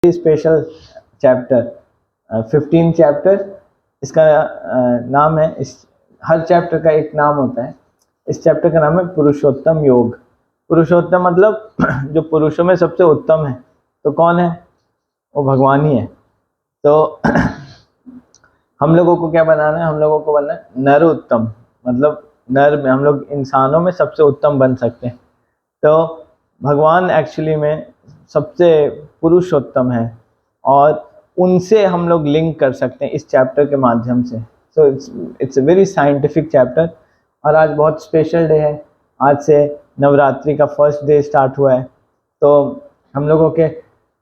Special chapter 15 chapter इसका नाम है। इस हर चैप्टर का एक नाम होता है। इस चैप्टर का नाम है पुरुषोत्तम योग। पुरुषोत्तम मतलब जो पुरुषों में सबसे उत्तम है। तो कौन है? वो भगवान ही है। तो हम लोगों को क्या बनाना है? हम लोगों को बनना है नर उत्तम, मतलब नर में हम लोग इंसानों में सबसे उत्तम बन सकते हैं। तो भगवान एक्चुअली में सबसे पुरुषोत्तम है और उनसे हम लोग लिंक कर सकते हैं इस चैप्टर के माध्यम से। So it's a very scientific chapter. और आज बहुत स्पेशल डे है। आज से नवरात्रि का फर्स्ट डे स्टार्ट हुआ है। तो हम लोगों के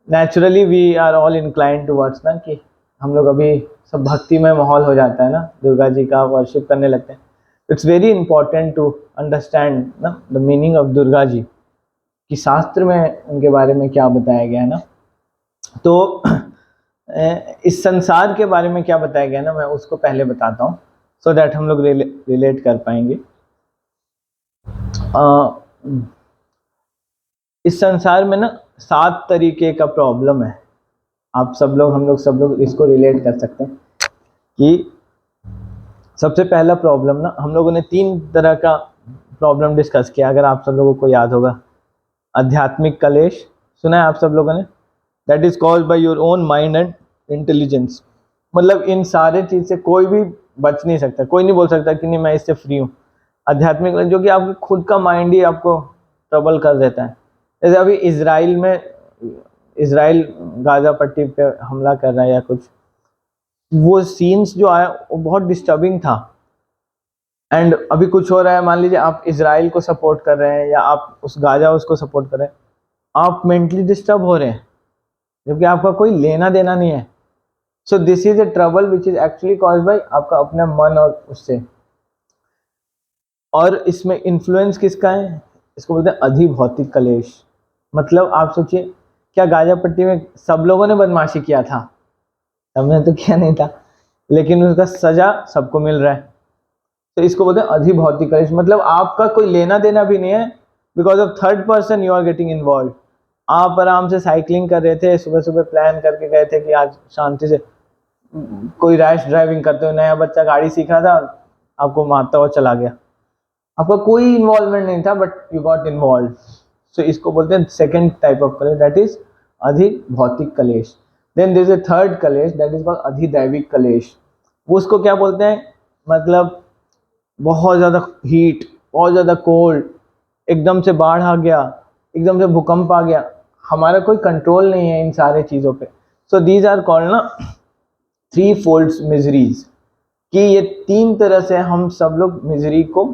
naturally we are all inclined towards ना कि हम लोग अभी सब भक्तिमय माहौल हो जाता है ना, दुर्गा जी का वर्शिप करने लगते हैं। It's very important to understand ना the meaning of Durga ji कि शास्त्र में उनके बारे में क्या बताया गया है ना। तो इस संसार के बारे में क्या बताया गया ना, मैं उसको पहले बताता हूँ सो दैट हम लोग रिलेट कर पाएंगे। इस संसार में ना 7 तरीके का प्रॉब्लम है। आप सब लोग हम लोग इसको रिलेट कर सकते हैं कि सबसे पहला प्रॉब्लम ना, हम लोगों ने 3 तरह का प्रॉब्लम डिस्कस किया। अगर आप सब लोगों को याद होगा, आध्यात्मिक कलेश सुना है आप सब लोगों ने, that is called by your own mind and intelligence. मतलब इन सारे चीज से कोई भी बच नहीं सकता, कोई नहीं बोल सकता कि नहीं मैं इससे फ्री हूँ। आध्यात्मिक जो कि आपके खुद का माइंड ही आपको ट्रबल कर देता है। जैसे अभी इसराइल गाजा पट्टी पे हमला कर रहा है या कुछ, वो सीन्स जो आया वो बहुत डिस्टर्बिंग था। एंड अभी कुछ हो रहा है, मान लीजिए आप इसराइल को सपोर्ट कर रहे हैं या आप उस गाजा उसको सपोर्ट कर रहे हैं, आप मेंटली डिस्टर्ब हो रहे हैं जबकि आपका कोई लेना देना नहीं है। So this is a trouble which is actually caused by आपका अपना मन और उससे। और इसमें इन्फ्लुएंस किसका है? इसको बोलते हैं अधिभौतिक कलेश। मतलब आप सोचिए, क्या गाजा पट्टी में सब लोगों ने बदमाशी किया था? सबने तो किया नहीं था, लेकिन उसका सजा सबको मिल रहा है। तो इसको बोलते हैं अधिभौतिक कलेश। मतलब आपका कोई लेना देना भी नहीं है, because of third person you are getting involve. आप आराम से साइकिलिंग कर रहे थे, सुबह सुबह प्लान करके गए थे कि आज शांति से, कोई रैश ड्राइविंग करते हुए नया बच्चा गाड़ी सीख रहा था, आपको मारता हुआ चला गया। आपका कोई इन्वॉल्वमेंट नहीं था but you got involve. So इसको बोलते हैं सेकंड टाइप ऑफ कलेश, दैट इज अधिभौतिक कलेश। Then there is a third कलेश, दैट इज कॉल्ड अधिदैविक कलेश। वो उसको क्या बोलते हैं? मतलब बहुत ज़्यादा हीट, बहुत ज़्यादा कोल्ड, एकदम से बाढ़ आ गया, एकदम से भूकंप आ गया, हमारा कोई कंट्रोल नहीं है इन सारे चीज़ों पे। सो दीज आर कॉल्ड ना 3 फोल्ड्स मिजरीज, कि ये 3 तरह से हम सब लोग मिजरी को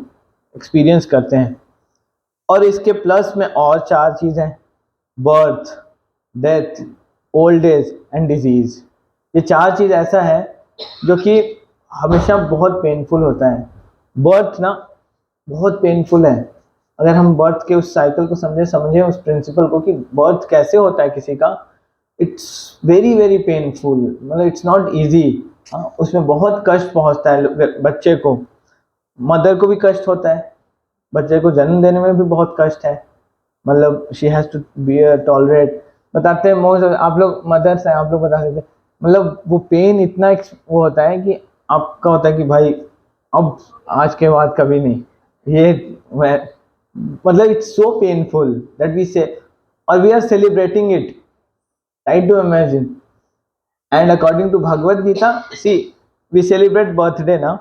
एक्सपीरियंस करते हैं। और इसके प्लस में और 4 चीज़ हैं, birth, death, old age and disease. ये 4 चीज़ ऐसा है जो कि हमेशा बहुत पेनफुल होता है। बर्थ ना बहुत पेनफुल है। अगर हम बर्थ के उस साइकिल को समझें उस प्रिंसिपल को कि बर्थ कैसे होता है किसी का, इट्स वेरी वेरी पेनफुल। मतलब इट्स नॉट ईजी। उसमें बहुत कष्ट पहुंचता है बच्चे को, मदर को भी कष्ट होता है, बच्चे को जन्म देने में भी बहुत कष्ट है। मतलब she has to bear tolerate. बताते हैं मोस्ट, आप लोग मदर्स हैं, आप लोग बता सकते हैं। मतलब वो पेन इतना वो होता है कि आपका होता है कि भाई अब आज के बाद कभी नहीं, ये मतलब it's so painful that we say, और we are celebrating it, right to imagine. And according to Bhagavad Gita, see we celebrate birthday ना,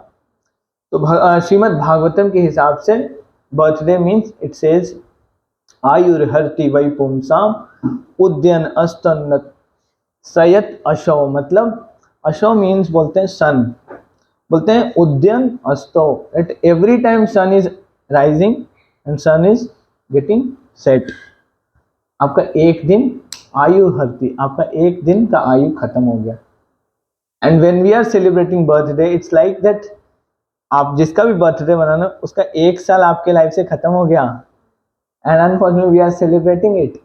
तो श्रीमद् भागवतम के हिसाब से बर्थडे मीन्स इट सेज आयुर्हर्ति वै पुंसाम उद्यन अस्तन सयत अशो। मतलब अशो मीन्स बोलते हैं सन, बोलते हैं उद्यन अस्तो, at every time sun is rising and sun is getting set. आपका एक दिन आयु हरती, आपका एक दिन का आयु खत्म हो गया। And when we are celebrating birthday, it's like that आप जिसका भी बर्थडे मनाना उसका 1 साल आपके लाइफ से खत्म हो गया। And unfortunately we are celebrating it.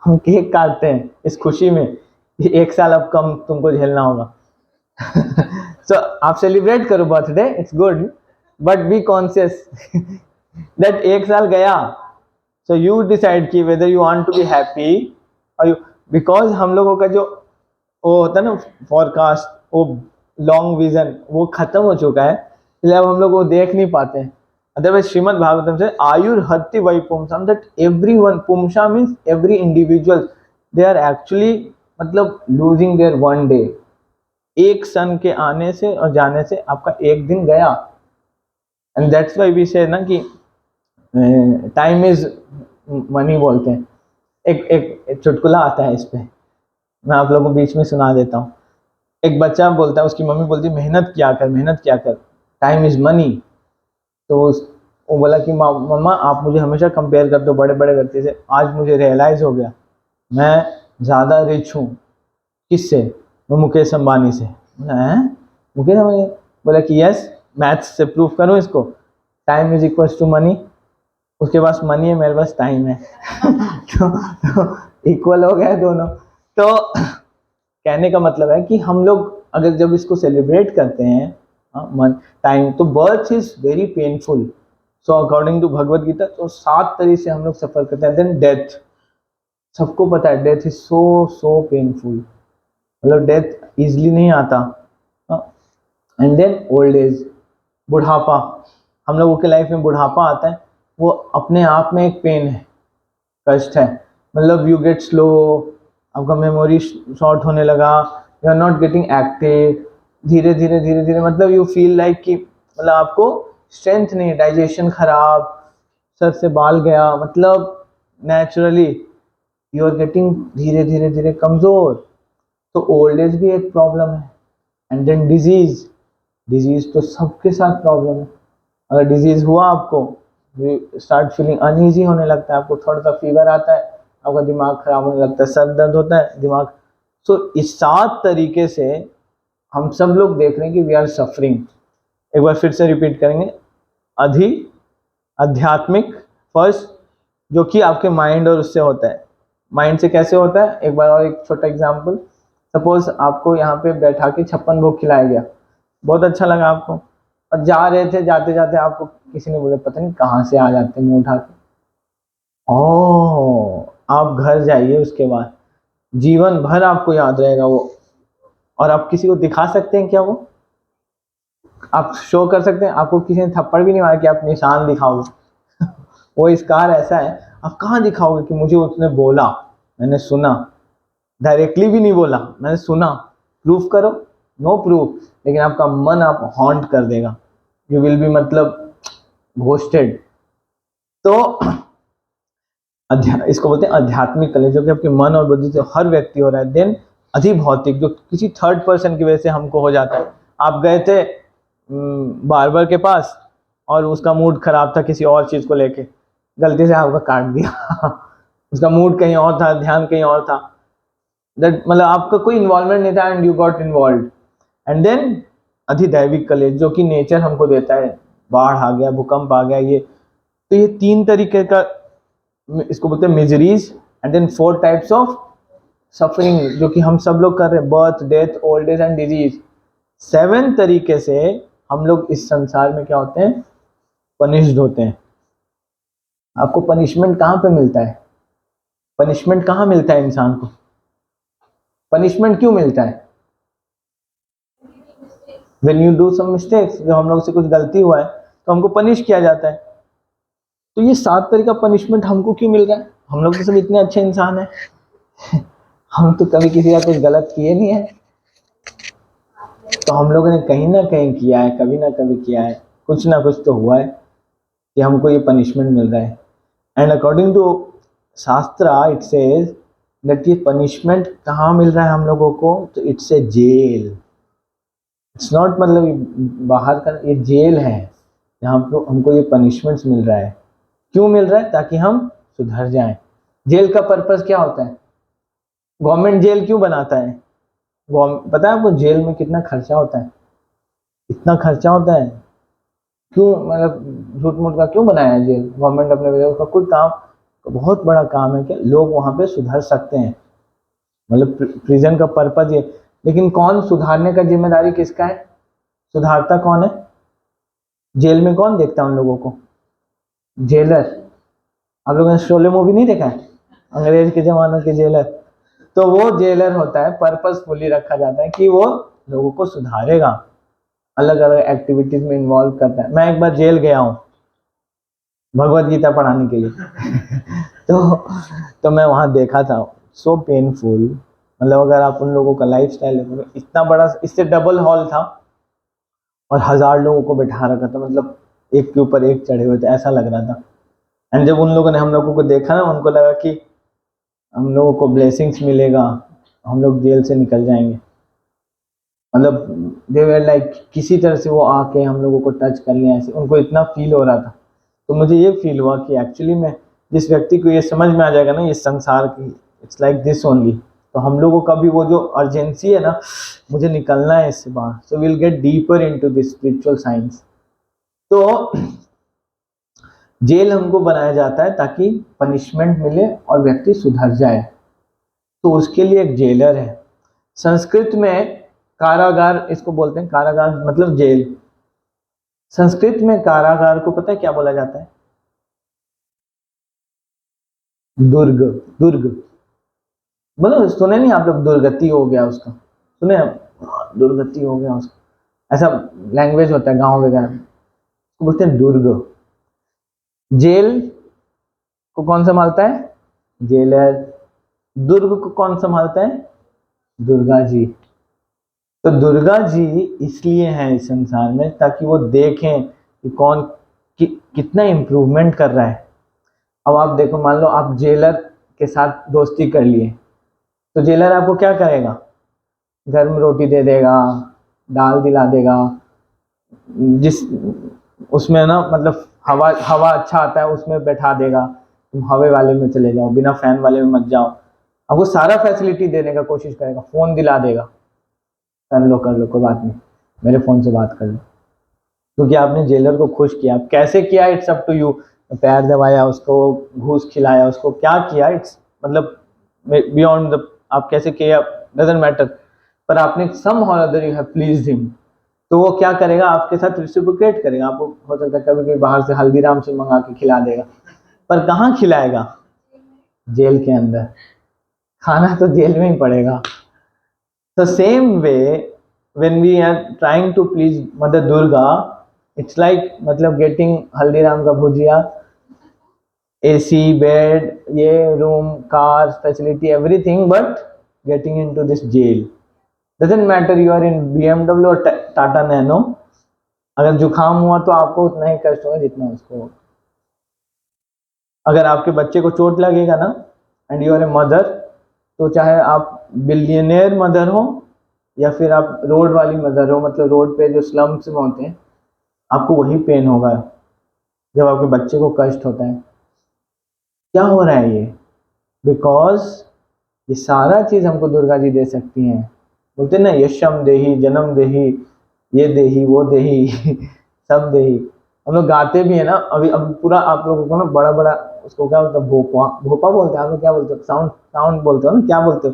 हम केक काटते हैं इस खुशी में कि 1 साल अब कम तुमको झेलना होगा। सो आप सेलिब्रेट करो birthday, it's good, but be conscious that 1 साल गया। सो यू डिसाइड कि whether you want to be happy और यू, बिकॉज हम लोगों का जो वो होता है ना फॉरकास्ट, वो लॉन्ग विजन, वो खत्म हो चुका है, इसलिए अब हम लोग वो देख नहीं पाते हैं। अदरवाइज श्रीमद् भागवतम से आयुर्हति वै पुंसाम, दैट एवरीवन, पुंसा means every individual, they are actually मतलब लूजिंग देयर वन डे। एक सन के आने से और जाने से आपका एक दिन गया। एंड दैट्स व्हाई वी से ना कि टाइम इज मनी बोलते हैं। एक चुटकुला आता है इस पे, मैं आप लोगों को बीच में सुना देता हूँ। एक बच्चा बोलता है, उसकी मम्मी बोलती है मेहनत किया कर, मेहनत किया कर, टाइम इज मनी। तो वो बोला कि मम्मा आप मुझे हमेशा कंपेयर करते हो बड़े बड़े व्यक्ति से, आज मुझे रियलाइज हो गया मैं ज़्यादा रिच हूँ। किससे? वो मुकेश अंबानी से। हैं? मुकेश अंबानी? बोला कि यस, मैथ्स से प्रूफ करूँ इसको, time is equal to money. उसके पास मनी है, मेरे पास टाइम है। तो इक्वल हो गए दोनों। तो कहने का मतलब है कि हम लोग अगर जब इसको सेलिब्रेट करते हैं टाइम, तो birth is very painful. So according to Bhagavad Gita, तो 7 तरीके से हम लोग सफर करते हैं। देन डेथ, सबको पता है death is so so painful, मतलब डेथ इजली नहीं आता। एंड देन ओल्ड एज, बुढ़ापा, हम लोगों के लाइफ में बुढ़ापा आता है, वो अपने आप में एक पेन है, कष्ट है। मतलब यू गेट स्लो, आपका मेमोरी शॉर्ट होने लगा, you are not getting active, धीरे धीरे धीरे धीरे, मतलब यू फील लाइक कि मतलब आपको स्ट्रेंथ नहीं है, डाइजेशन खराब, सर से बाल गया, मतलब नेचुरली यू आर गेटिंग धीरे धीरे धीरे कमज़ोर। तो ओल्ड एज भी एक प्रॉब्लम है। एंड देन डिजीज, डिजीज तो सबके साथ प्रॉब्लम है। अगर डिजीज हुआ आपको, स्टार्ट फीलिंग अनईजी होने लगता है, आपको थोड़ा सा फीवर आता है, आपका दिमाग खराब होने लगता है, सर दर्द होता है, दिमाग। सो इस 7 तरीके से हम सब लोग देख रहे हैं कि वी आर सफरिंग। एक बार फिर से रिपीट करेंगे। अधि आध्यात्मिक फर्स्ट, जो कि आपके माइंड और उससे होता है। माइंड से कैसे होता है, एक बार और एक छोटा एग्जांपल। सपोज आपको यहाँ पे बैठा के 56 भोग खिलाया गया, बहुत अच्छा लगा आपको, और जा रहे थे, जाते जाते आपको किसी ने बोला पता नहीं कहाँ से आ जाते मुंह उठा के। ओह, आप घर जाइए, उसके बाद जीवन भर आपको याद रहेगा वो। और आप किसी को दिखा सकते हैं क्या? वो आप शो कर सकते हैं? आपको किसी ने थप्पड़ भी नहीं मारा कि आप निशान दिखाओगे। वो स्कार ऐसा है, आप कहाँ दिखाओगे कि मुझे उसने बोला, मैंने सुना, डायरेक्टली भी नहीं बोला, मैंने सुना, प्रूफ करो, नो प्रूफ, लेकिन आपका मन आप हॉन्ट कर देगा, यू विल बी मतलब घोस्टेड। तो इसको बोलते हैं आध्यात्मिक कलेश, जो कि आपके मन और बुद्धि से हर व्यक्ति हो रहा है। देन अधिभौतिक, जो किसी थर्ड पर्सन की वजह से हमको हो जाता है। आप गए थे बार्बर के पास और उसका मूड खराब था किसी और चीज को लेके, गलती से आपका काट दिया। उसका मूड कहीं और था, ध्यान कहीं और था, दैट मतलब आपका कोई इन्वॉल्वमेंट नहीं था and you got involve. And then अधिदैविक कलेश, जो कि नेचर हमको देता है, बाढ़ आ गया, भूकंप आ गया, ये तो ये 3 तरीके का, इसको बोलते हैं miseries. And then 4 types of suffering, जो कि हम सब लोग कर रहे हैं, birth, death, old age and disease. 7 तरीके से हम लोग इस संसार में क्या होते हैं, पनिश्ड होते हैं। आपको पनिशमेंट कहाँ पे मिलता है? पनिशमेंट कहाँ मिलता है इंसान को? पनिशमेंट क्यों मिलता है? When you do some mistakes, जब हम लोग से कुछ गलती हुआ है तो हमको पनिश किया जाता है। तो ये 7 तरह का पनिशमेंट हमको क्यों मिल रहा है? हम लोग तो सब इतने अच्छे इंसान हैं। हम तो कभी किसी का कुछ गलत किए नहीं है। तो हम लोगों ने कहीं ना कहीं किया है, कभी ना कभी किया है, कुछ ना कुछ तो हुआ है कि हमको ये पनिशमेंट मिल रहा है। And according to shastra it says that ये पनिशमेंट कहाँ मिल रहा है हम लोगों को, तो it's a jail. It's not मतलब बाहर का, ये जेल है जहाँ पे हमको ये पनिशमेंट्स मिल रहा है। क्यों मिल रहा है? ताकि हम सुधर जाएं। जेल का पर्पस क्या होता है? गवर्नमेंट जेल क्यों बनाता है? पता है आपको जेल में कितना खर्चा होता है? इतना खर्चा होता है क्यों? मतलब झूठ मूठ का क्यों बनाया है जेल गवर्नमेंट अपने वजह? उसका कोई काम, बहुत बड़ा काम है कि लोग वहाँ पे सुधर सकते हैं, मतलब प्रिजन का पर्पज ये। लेकिन कौन सुधारने का जिम्मेदारी किसका है? सुधारता कौन है? जेल में कौन देखता है उन लोगों को? जेलर। आप लोगों ने शोले मूवी नहीं देखा है? अंग्रेज के जमानों के जेलर, तो वो जेलर होता है, पर्पसफुली रखा जाता है कि वो लोगों को सुधारेगा, अलग अलग एक्टिविटीज में इन्वॉल्व करता है। मैं एक बार जेल गया हूँ भगवत गीता पढ़ाने के लिए तो मैं वहाँ देखा था, सो पेनफुल। मतलब अगर आप उन लोगों का लाइफ स्टाइल देखोगे, इतना बड़ा, इससे डबल हॉल था और 1000 लोगों को बैठा रखा था, मतलब एक के ऊपर एक चढ़े हुए थे, ऐसा लग रहा था। एंड जब उन लोगों ने हम लोगों को देखा ना, उनको लगा कि हम लोगों को ब्लेसिंग्स मिलेगा, हम लोग जेल से निकल जाएंगे। मतलब दे वर लाइक किसी तरह से वो आके हम लोगों को टच कर लिया, ऐसे उनको इतना फील हो रहा था। तो मुझे ये फील हुआ कि एक्चुअली में जिस व्यक्ति को ये समझ में आ जाएगा ना, ये संसार की इट्स लाइक दिस ओनली, तो हम लोगों का भी वो जो अर्जेंसी है ना, मुझे निकलना है इससे बाहर, so will get deeper into this spiritual science. तो जेल हमको बनाया जाता है ताकि पनिशमेंट मिले और व्यक्ति सुधर जाए, तो उसके लिए एक जेलर है। संस्कृत में कारागार इसको बोलते हैं, कारागार मतलब जेल। संस्कृत में कारागार को पता है क्या बोला जाता है? दुर्ग। दुर्ग बोलो, सुने नहीं आप लोग? दुर्गति हो गया उसका, सुने? दुर्गति हो गया उसका, ऐसा लैंग्वेज होता है गांव वगैरह में, बोलते हैं दुर्ग। जेल को कौन संभालता है? जेलर। दुर्ग को कौन संभालता है? दुर्गा जी। तो दुर्गा जी इसलिए हैं इस संसार में ताकि वो देखें कि कौन कितना इम्प्रूवमेंट कर रहा है। अब आप देखो, मान लो आप जेलर के साथ दोस्ती कर लिए, तो जेलर आपको क्या करेगा? घर में रोटी दे देगा, दाल दिला देगा, जिस उसमें ना मतलब हवा हवा अच्छा आता है उसमें बैठा देगा, तुम हवे वाले में चले जाओ, बिना फैन वाले में मत जाओ। अब वो सारा फैसिलिटी देने का कोशिश करेगा, फोन दिला देगा, कर लो कोई बात नहीं, मेरे फोन से बात कर लो, क्योंकि आपने जेलर को खुश किया। अब कैसे किया, इट्स अप टू यू। पैर दबाया उसको, घूस खिलाया उसको, क्या किया, इट्स मतलब बियॉन्ड द, आप कैसे किया डजंट मैटर, पर आपने somehow other you have pleased him, तो वो क्या करेगा, आपके साथ रिसिप्रोकेट करेगा। आपको हो सकता है कभी कभी बाहर से हल्दीराम से मंगा के खिला देगा, पर कहाँ खिलाएगा? जेल के अंदर। खाना तो जेल में ही पड़ेगा। The same way, when we are trying to please Mother Durga, it's like मतलब getting हल्दीराम का भुजिया, AC, bed, ये room, car, facility, everything, but getting into this jail. Doesn't matter you are in BMW or Tata Nano, अगर जुकाम हुआ तो आपको उतना ही कष्ट होगा जितना उसको होगा। अगर आपके बच्चे को चोट लगेगा ना, and you are a mother, तो चाहे आप बिलियनियर मदर हो या फिर आप रोड वाली मदर हो, मतलब रोड पे जो स्लम्स में होते हैं, आपको वही पेन होगा जब आपके बच्चे को कष्ट होता है। क्या हो रहा है ये? बिकॉज ये सारा चीज हमको दुर्गा जी दे सकती हैं। बोलते ना, यशम देही, जन्म देही, ये देही, वो देही सब देही। हम लोग गाते भी है ना, अभी अब पूरा आप लोगों को ना बड़ा बड़ा उसको क्या बोलते हैं, भोपा भोपा बोलते हैं, आप लोग क्या बोलते हो? साउंड साउंड बोलते हो ना, क्या बोलते हो?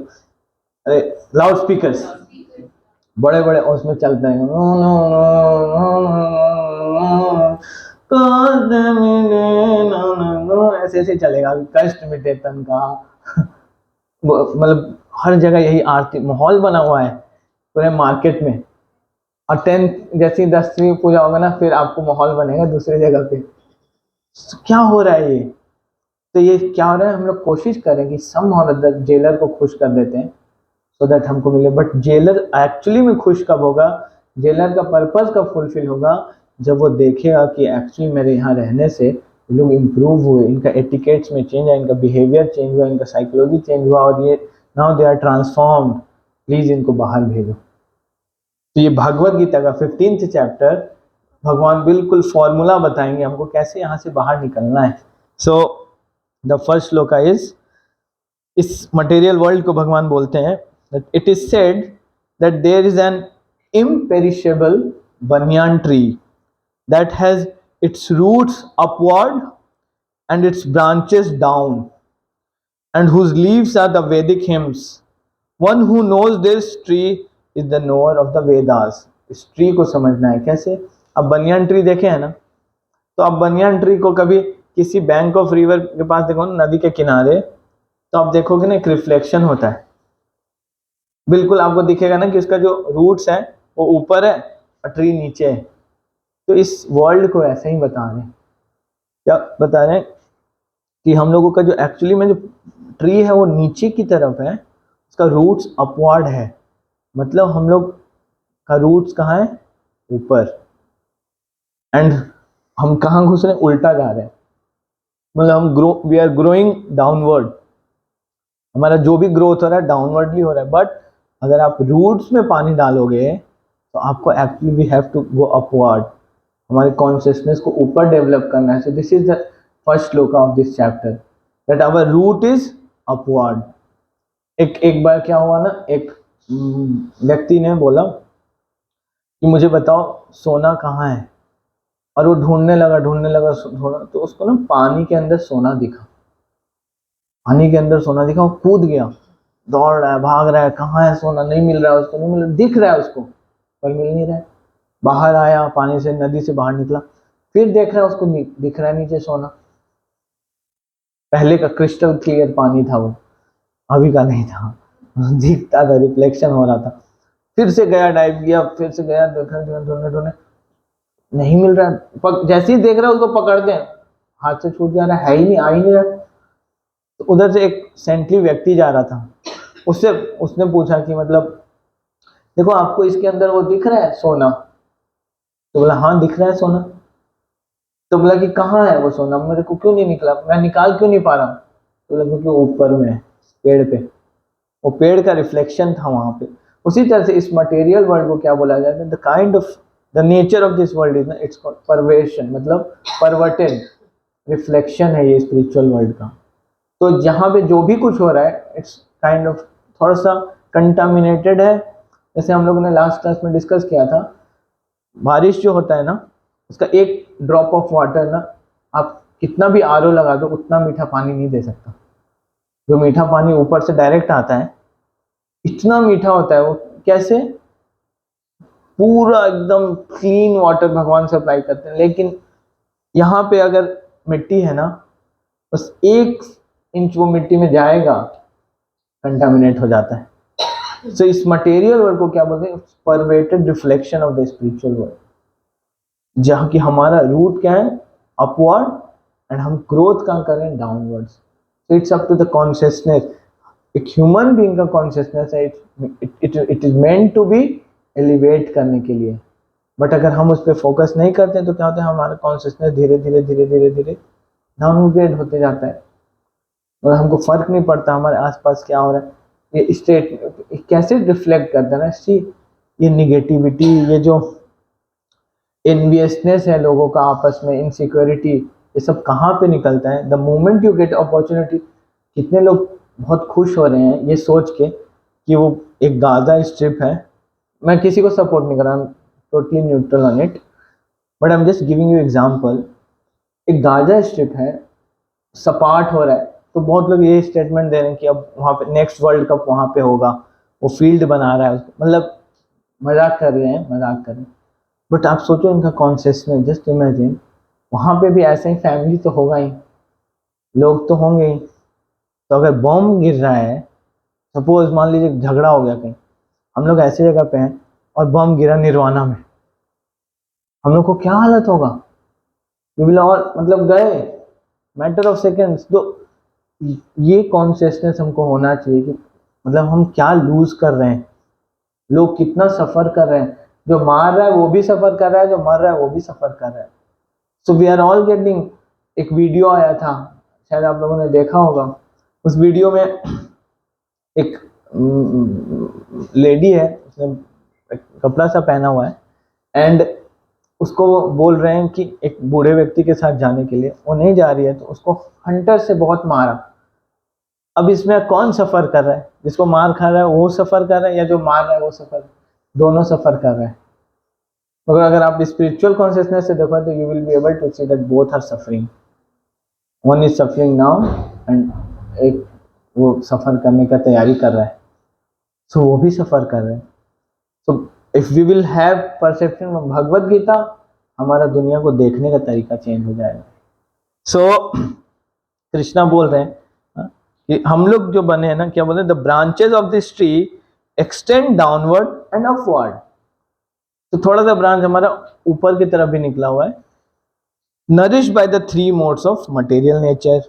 अरे लाउड स्पीकर्स, बड़े बड़े उसमें चलते हैं, ऐसे ऐसे चलेगा, कष्ट मिटे तन का मतलब हर जगह यही आरती माहौल बना हुआ है पूरे मार्केट में। और 10th जैसी 10वीं पूजा होगा ना, फिर आपको माहौल बनेगा दूसरी जगह पे। तो क्या हो रहा है ये? तो ये क्या हो रहा है, हम लोग कोशिश करें कि सम जेलर को खुश कर देते हैं सो दैट हमको मिले, बट जेलर एक्चुअली में खुश कब होगा? जेलर का पर्पस कब फुलफिल होगा? जब वो देखेगा कि एक्चुअली मेरे यहाँ रहने से लोग इम्प्रूव हुए, इनका एटिकेट्स में चेंज आया, इनका बिहेवियर चेंज हुआ, इनका साइकोलॉजी चेंज हुआ, और ये now they are transformed, please इनको बाहर भेजो। तो ये भगवत गीता का 15th चैप्टर, भगवान बिल्कुल फॉर्मूला बताएंगे हमको कैसे यहाँ से बाहर निकलना है। So the first shloka is, इस मटेरियल वर्ल्ड को भगवान बोलते हैं, it is said that there is an imperishable banyan tree that has its roots upward and its branches down, and whose leaves are the Vedic hymns. One who knows this tree is the knower of the Vedas. इस tree को समझना है कैसे? अब banyan tree देखे हैं ना, तो अब बनियान ट्री को कभी किसी बैंक ऑफ रिवर के पास देखो ना, नदी के किनारे, तो आप देखोगे ना एक रिफ्लेक्शन होता है, बिल्कुल आपको दिखेगा ना कि उसका जो रूट्स है वो ऊपर है और ट्री नीचे है। तो इस वर्ल्ड को ऐसे ही बता रहे हैं, क्या बता रहे हैं कि हम लोगों का जो एक्चुअली में जो ट्री है वो नीचे की तरफ है, उसका रूट्स अपवर्ड है, मतलब हम लोग का रूट्स कहाँ है, ऊपर, एंड हम कहाँ घुस रहे हैं, उल्टा जा रहे हैं, मतलब हम वी आर ग्रोइंग डाउनवर्ड, हमारा जो भी ग्रोथ हो रहा है डाउनवर्डली हो रहा है। बट अगर आप रूट्स में पानी डालोगे तो आपको actually we have to go upward, हमारे कॉन्शियसनेस को ऊपर डेवलप करना है। So this is the first shloka of this chapter, that our root is upward. एक बार क्या हुआ ना, एक व्यक्ति ने बोला कि मुझे बताओ सोना कहाँ है, और वो ढूंढने लगा ढूंढा, तो उसको ना पानी के अंदर सोना दिखा, पानी के अंदर सोना दिखा, वो कूद गया, दौड़ रहा है, भाग रहा है, कहाँ है सोना, नहीं मिल रहा है उसको, नहीं मिल रहा, दिख रहा है उसको पर मिल नहीं रहा है। बाहर आया, पानी से, नदी से बाहर निकला, फिर देख रहा है उसको, दिख रहा है नीचे सोना, पहले का क्रिस्टल क्लियर पानी था वो, अभी का नहीं था, दिखता था, रिफ्लेक्शन हो रहा था। फिर से गया, डाइव किया, फिर से गया, देखा ढूंढने, नहीं मिल रहा है, जैसे ही देख रहा है उसको पकड़ते हैं, हाथ से छूट जा रहा है ही नहीं, आ ही नहीं रहा। तो उधर से एक सेंटली व्यक्ति जा रहा था, उससे उसने पूछा कि मतलब देखो आपको इसके अंदर वो दिख रहा है सोना, तो बोला हाँ दिख रहा है सोना। तो बोला कि कहाँ है वो सोना, मेरे को क्यों नहीं निकला, मैं निकाल क्यों नहीं पा रहा हूँ, तो बोला क्योंकि ऊपर में पेड़ पे, वो पेड़ का रिफ्लेक्शन था वहां पे। उसी तरह से इस मटेरियल वर्ल्ड को क्या बोला जाता है, the kind of the nature of this world is ना, इट्स परवर्शन, मतलब परवर्टेड रिफ्लेक्शन है ये स्पिरिचुअल वर्ल्ड का। तो जहाँ पे जो भी कुछ हो रहा है इट्स काइंड ऑफ थोड़ा सा कंटामिनेटेड है। जैसे हम लोगों ने लास्ट क्लास में डिस्कस किया था, बारिश जो होता है ना, उसका एक ड्रॉप ऑफ वाटर ना, आप कितना भी आरओ लगा दो उतना मीठा पानी नहीं दे सकता। जो मीठा पानी ऊपर से डायरेक्ट आता है इतना मीठा होता है वो, कैसे, पूरा एकदम क्लीन वाटर भगवान सप्लाई करते हैं। लेकिन यहाँ पे अगर मिट्टी है ना, बस 1 इंच वो मिट्टी में जाएगा कंटामिनेट हो जाता है। सो इस मटेरियल वर्ल्ड को क्या बोलते हैं, perverted reflection of the spiritual world, जहाँ की हमारा रूट क्या है, अपवर्ड, एंड हम ग्रोथ कहाँ कर रहे हैं, downwards. So it's up to the consciousness. एक ह्यूमन बीइंग का कॉन्शियसनेस है, it is meant to be elevate करने के लिए। बट अगर हम उस पर फोकस नहीं करते हैं तो क्या होता है, हमारा कॉन्शियसनेस धीरे धीरे धीरे धीरे धीरे डाउनग्रेड होते जाता है, और हमको फर्क नहीं पड़ता हमारे आसपास क्या हो रहा है। ये स्टेट कैसे रिफ्लेक्ट करता है ना, सी ये निगेटिविटी, ये जो एनवियसनेस है लोगों का आपस में, इनसिक्योरिटी, ये सब कहाँ पे निकलता है, the moment you get opportunity. कितने लोग बहुत खुश हो रहे हैं ये सोच के कि वो एक गाजा स्ट्रिप है, मैं किसी को सपोर्ट नहीं कर रहा, totally neutral on it, but I am just giving you example. एक गाजा स्ट्रिप है, सपाट हो रहा है, तो बहुत लोग ये स्टेटमेंट दे रहे हैं कि अब वहाँ पे नेक्स्ट वर्ल्ड कप वहाँ पे होगा, वो फील्ड बना रहा है उसको, मतलब मजाक कर रहे हैं। बट आप सोचो इनका कॉन्शियसनेस, जस्ट इमेजिन वहाँ पे भी ऐसे ही फैमिली तो होगा ही, लोग तो होंगे ही। तो अगर बॉम्ब गिर रहा है, सपोज मान लीजिए झगड़ा हो गया कहीं, हम लोग ऐसी जगह पे हैं और बम गिरा निर्वाणा में, हम लोग को क्या हालत होगा, और मतलब गए मैटर ऑफ सेकेंड्स। तो ये कॉन्शियसनेस हमको होना चाहिए कि मतलब हम क्या लूज कर रहे हैं, लोग कितना सफर कर रहे हैं, जो मार रहा है वो भी सफर कर रहा है, जो मर रहा है वो भी सफर कर रहा है। So we are all getting. एक वीडियो आया था, शायद आप लोगों ने देखा होगा, उस वीडियो में एक लेडी है, उसने कपड़ा सा पहना हुआ है, एंड उसको बोल रहे हैं कि एक बूढ़े व्यक्ति के साथ जाने के लिए, वो नहीं जा रही है, तो उसको हंटर से बहुत मारा। अब इसमें कौन सफर कर रहा है, जिसको मार खा रहा है वो सफर कर रहा है, या जो मार रहा है वो सफर, दोनों सफर कर रहे हैं। मगर अगर आप स्पिरिचुअल कॉन्शियसनेस से देखो तो you will be able to see that both are suffering, one is suffering now and एक वो सफर करने का तैयारी कर रहा है, सो वो भी सफर कर रहे हैं। So if we will have perception of Bhagavad Gita, हमारा दुनिया को देखने का तरीका चेंज हो जाएगा। सो कृष्णा बोल रहे हैं कि हम लोग जो बने हैं ना, क्या बोलते हैं, the branches of this tree extend downward and upward. तो थोड़ा सा ब्रांच हमारा ऊपर की तरफ भी निकला हुआ है। Nourished by the three modes of material nature.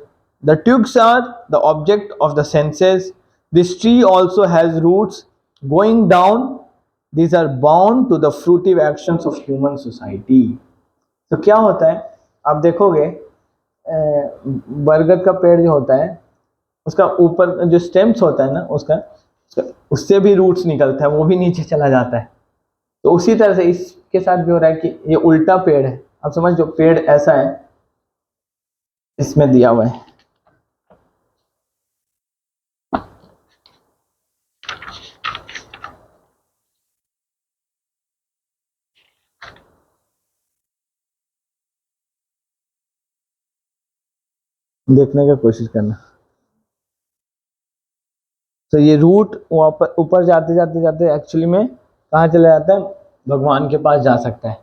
The twigs are the object of the senses. This tree also has roots going down. These are bound to the fruitive actions of human society. तो क्या होता है, आप देखोगे बरगद का पेड़ जो होता है उसका ऊपर जो स्टेम्स होता है ना उसका उससे भी रूट्स निकलता है, वो भी नीचे चला जाता है। तो उसी तरह से इसके साथ भी हो रहा है कि ये उल्टा पेड़ है। आप समझ, जो पेड़ ऐसा है इसमें दिया हुआ है, देखने की कोशिश करना। तो ये रूट ऊपर जाते जाते जाते एक्चुअली में कहाँ चला जाता है, भगवान के पास जा सकता है।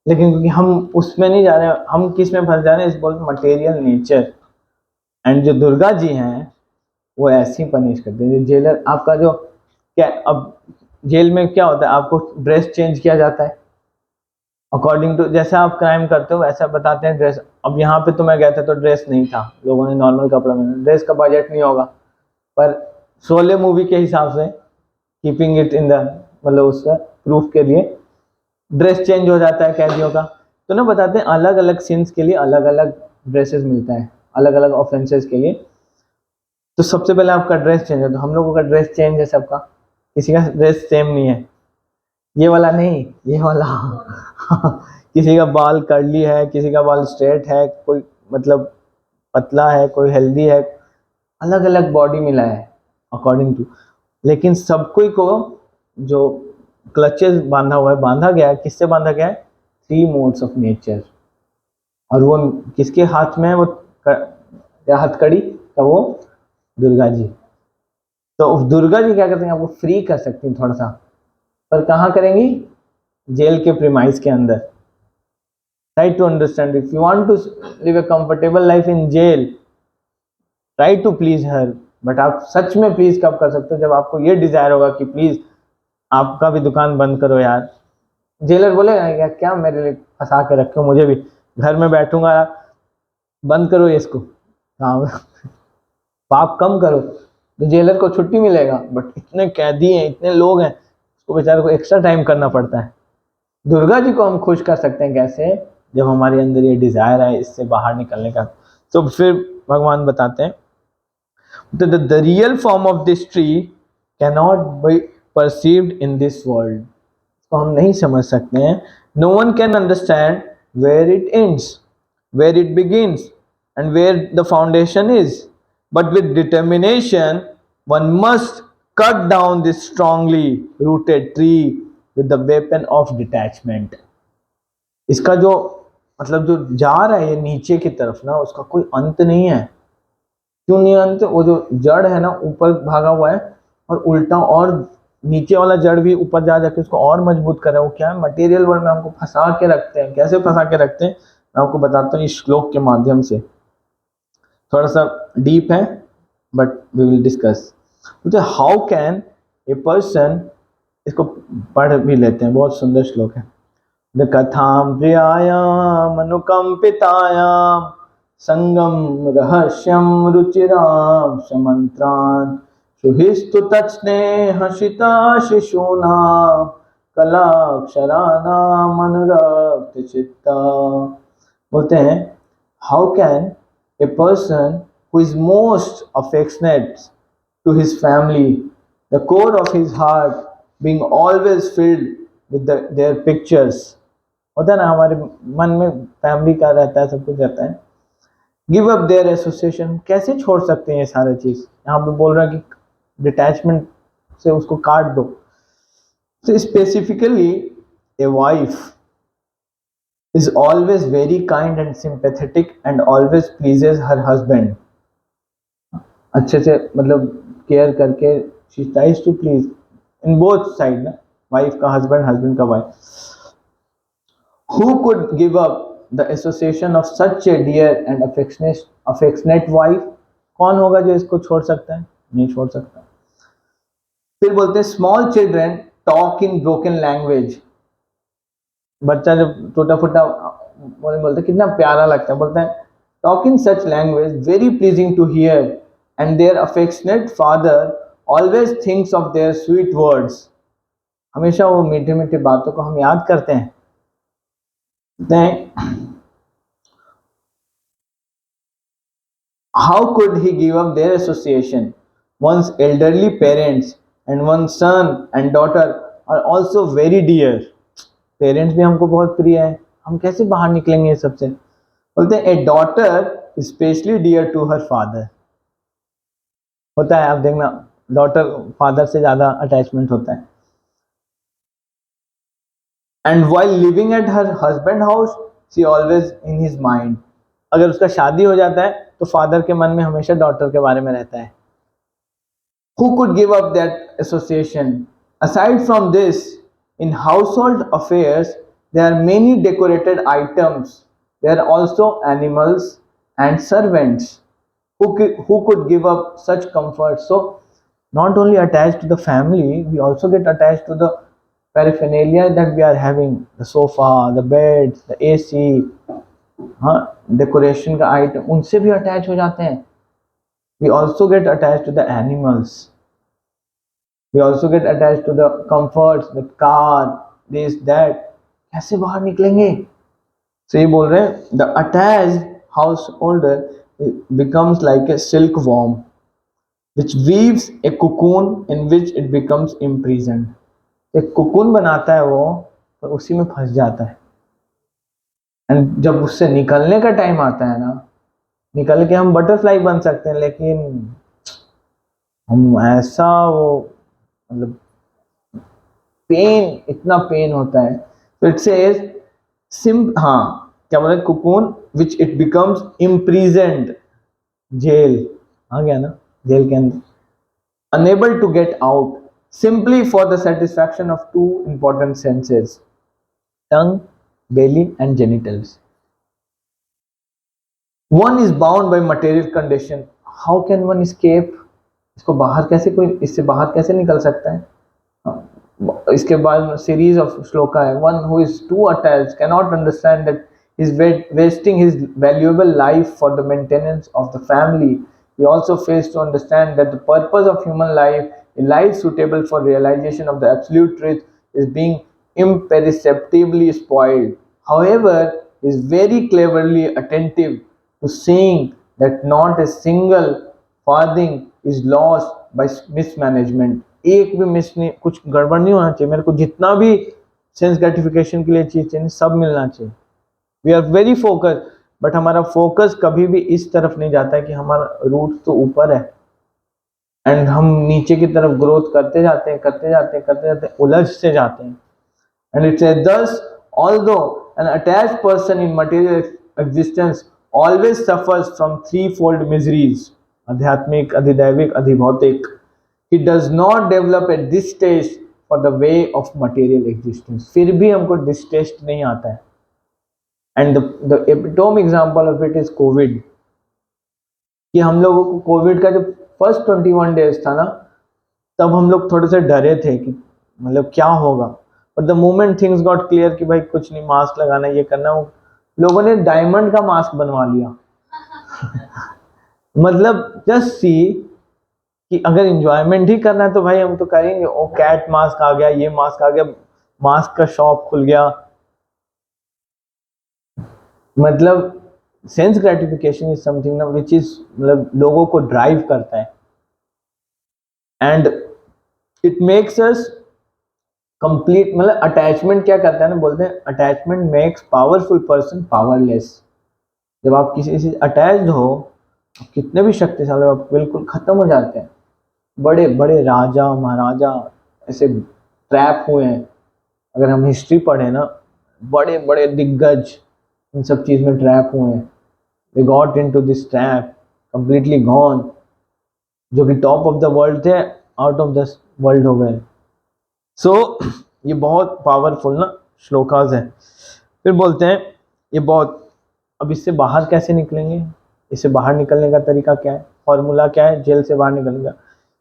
लेकिन क्योंकि हम उसमें नहीं जा रहे हैं, हम किस में फंस जा रहे हैं, इस बोलते मटेरियल नेचर। एंड जो दुर्गा जी हैं वो ऐसे ही पनिश करते हैं। जो जेलर आपका जो क्या, अब जेल में क्या होता है, आपको ड्रेस चेंज किया जाता है अकॉर्डिंग टू जैसा आप क्राइम करते हो वैसा बताते हैं ड्रेस। अब यहाँ पे तो मैं गया था तो ड्रेस नहीं था, लोगों ने नॉर्मल कपड़ा पहना, ड्रेस का बजट नहीं होगा। पर शोले मूवी के हिसाब से कीपिंग इट इन द मतलब उसका प्रूफ के लिए ड्रेस चेंज हो जाता है कैदियों का। तो ना बताते हैं अलग अलग सीन्स के लिए अलग अलग ड्रेसेस मिलता है, अलग अलग ऑफेंसेस के लिए। तो सबसे पहले आपका ड्रेस चेंज है, तो हम लोगों का ड्रेस चेंज है सबका, किसी का ड्रेस सेम नहीं है, ये वाला नहीं, ये वाला किसी का बाल कर्ली है, किसी का बाल स्ट्रेट है, कोई मतलब पतला है, कोई हेल्दी है, अलग अलग बॉडी मिला है अकॉर्डिंग टू। लेकिन सबको को जो क्लचेस बांधा हुआ है, बांधा गया है, किससे बांधा गया है, थ्री मोड्स ऑफ नेचर। और वो किसके हाथ में है, वो हथकड़ी का वो दुर्गा जी। तो दुर्गा जी क्या करते हैं, आपको फ्री कर सकती हैं थोड़ा सा, पर कहाँ करेंगी, जेल के प्रीमाइस के अंदर। Try to understand, if you want to live a comfortable life in jail, try to please her. But आप सच में प्लीज कब कर सकते हो, जब आपको ये डिजायर होगा कि प्लीज आपका भी दुकान बंद करो यार। जेलर बोलेगा क्या मेरे लिए फंसा के रखे हो, मुझे भी घर में बैठूंगा, बंद करो ये इसको, काम पाप कम करो। तो जेलर को छुट्टी मिलेगा, बट इतने कैदी हैं, इतने लोग हैं, उसको बेचारे को एक्स्ट्रा टाइम करना पड़ता है। दुर्गा जी को हम खुश कर सकते हैं कैसे, जब हमारे अंदर ये डिजायर है इससे बाहर निकलने का। तो फिर भगवान बताते हैं, the real form of this tree cannot be perceived in this world। तो हम नहीं समझ सकते हैं। No one can understand where it ends, where it begins, and where the foundation is. But with determination, one must cut down this strongly rooted tree with the weapon of detachment। इसका जो मतलब जो जा रहा है ये नीचे की तरफ ना, उसका कोई अंत नहीं है। क्यों नहीं अंत, वो जो जड़ है ना ऊपर भागा हुआ है, और उल्टा और नीचे वाला जड़ भी ऊपर जा जाके उसको और मजबूत कर रहा है। वो क्या है, मटेरियल वर्ल्ड में हमको फंसा के रखते हैं। कैसे फंसा के रखते हैं, मैं आपको बताता हूँ इस श्लोक के माध्यम से। थोड़ा सा डीप है बट वी विल डिस्कस। तो हाउ कैन ए पर्सन, इसको पढ़ भी लेते हैं, बहुत सुंदर श्लोक है। द कथाम प्रियायाम अनुकंपितायाम संगम रहस्यम रुचिराम समंत्रान सुहिस्तु तत्स्नेह शिता शिशूनाम कलाक्षरानाम अनुरक्त चित्ता। बोलते हैं, how can a person who is most affectionate to his family, the core of his heart being always filled with their pictures। होता है ना, हमारे मन में फैमिली का रहता है, सब कुछ रहता है। गिव अप देयर एसोसिएशन, कैसे छोड़ सकते हैं ये सारे चीज। यहाँ पे बोल रहा है कि डिटैचमेंट से उसको काट दो। तो specifically a wife is always very kind and sympathetic and always pleases her husband। अच्छे से मतलब केयर करके, she tries to please in both side ना, वाइफ का हस्बैंड, हस्बैंड का wife. who could give up the association of such a dear and affectionate wife। कौन होगा जो इसको छोड़ सकता है, नहीं छोड़ सकता। फिर बोलते हैं small children talk in broken language. बच्चा जब टूटा फूटा बोलते कितना प्यारा लगता है, बोलते हैं talk in such language very pleasing to hear and their affectionate father always thinks of their sweet words. हमेशा वो मीठे मीठे बातों को हम याद करते हैं। How could he give up their association? One's elderly parents and one's son and daughter are also very dear. Parents भी हमको बहुत प्रिय है, हम कैसे बाहर निकलेंगे ये सबसे? बोलते हैं a daughter specially dear to her father. होता है, आप देखना डॉटर फादर से ज्यादा अटैचमेंट होता है। And while living at her husband house she always in his mind. अगर उसका शादी हो जाता है तो फादर के मन में हमेशा डॉटर के बारे में रहता है। Who could give up that association? Aside from this, in household affairs, there are many decorated items. There are also animals and servants. Who could give up such comfort? So, not only attached to the family, we also get attached to the paraphernalia that we are having, the sofa, the bed, the AC, हाँ decoration का item, उनसे भी attach हो जाते हैं। We also get attached to the animals. We also get attached to the comforts, the car, this, that. कैसे बाहर निकलेंगे? So ये बोल रहे हैं the attached householder becomes like a silkworm which weaves a cocoon in which it becomes imprisoned. एक cocoon बनाता है वो, पर उसी में फंस जाता है। एंड जब उससे निकलने का टाइम आता है ना, निकल के हम बटरफ्लाई बन सकते हैं, लेकिन हम ऐसा वो मतलब पेन, इतना पेन होता है। तो इट सेज हाँ क्या बोले, cocoon which it becomes imprisoned, jail आ गया ना, जेल के अंदर, unable to get out simply for the satisfaction of two important senses, tongue, belly and genitals. One is bound by material condition. How can one escape? इसको बाहर कैसे, कोई इससे बाहर कैसे निकल सकता है? इसके बाद सीरीज ऑफ श्लोका है। One who is too attached cannot understand that he is wasting his valuable life for the maintenance of the family. He also fails to understand that the purpose of human life, a life suitable for realization of the absolute truth, is being imperceptibly spoiled. However, he is very cleverly attentive to seeing that not a single farthing is lost by mismanagement. एक भी miss नहीं, कुछ गड़बड़ नहीं होना चाहिए। मेरे को जितना भी सेंस ग्रेटिफिकेशन के लिए चीज चाहिए सब मिलना चाहिए। We are very focus, but हमारा फोकस कभी भी इस तरफ नहीं जाता है कि हमारा रूट तो ऊपर है एंड हम नीचे की तरफ ग्रोथ करते जाते हैं, करते जाते हैं, करते जाते हैं, उलझ से जाते हैं। And it's thus although an attached person in material existence always suffers from threefold miseries, adhyatmic, adhiदैविक, अधिभौतिक, he does not develop a distaste for the way of material existence. फिर भी हमको distaste नहीं आता है। and the epitome example of it is COVID, कि हम लोगों को कोविड का जब फर्स्ट 21 डेज था ना, तब हम लोग थोड़े से डरे थे कि मतलब क्या होगा, but the moment things got clear कि भाई कुछ नहीं, मास्क लगाना, ये करना, लोगों ने डायमंड का मास्क बनवा लिया। मतलब जस्ट सी कि अगर एंजॉयमेंट ही करना है तो भाई हम तो करेंगे। ओ कैट मास्क आ गया, ये मास्क आ गया, मास्क का शॉप खुल गया। मतलब सेंस ग्रेटिफिकेशन इज समथिंग ना विच इज मतलब लोगों को ड्राइव करता है and it makes us complete. मतलब अटैचमेंट क्या करता है ना, बोलते हैं attachment makes powerful person powerless. जब आप किसी से अटैच्ड हो, कितने भी शक्तिशाली हो, आप बिल्कुल खत्म हो जाते हैं। बड़े बड़े राजा महाराजा ऐसे ट्रैप हुए हैं, अगर हम हिस्ट्री पढ़े ना, बड़े बड़े दिग्गज इन सब चीज में ट्रैप हुए हैं। They got into this trap, completely gone. जो कि टॉप ऑफ द वर्ल्ड थे, आउट ऑफ द वर्ल्ड हो गए। सो ये बहुत पावरफुल ना श्लोकाज है। फिर बोलते हैं ये बहुत, अब इससे बाहर कैसे निकलेंगे, इससे बाहर निकलने का तरीका क्या है, फॉर्मूला क्या है जेल से बाहर निकलने का?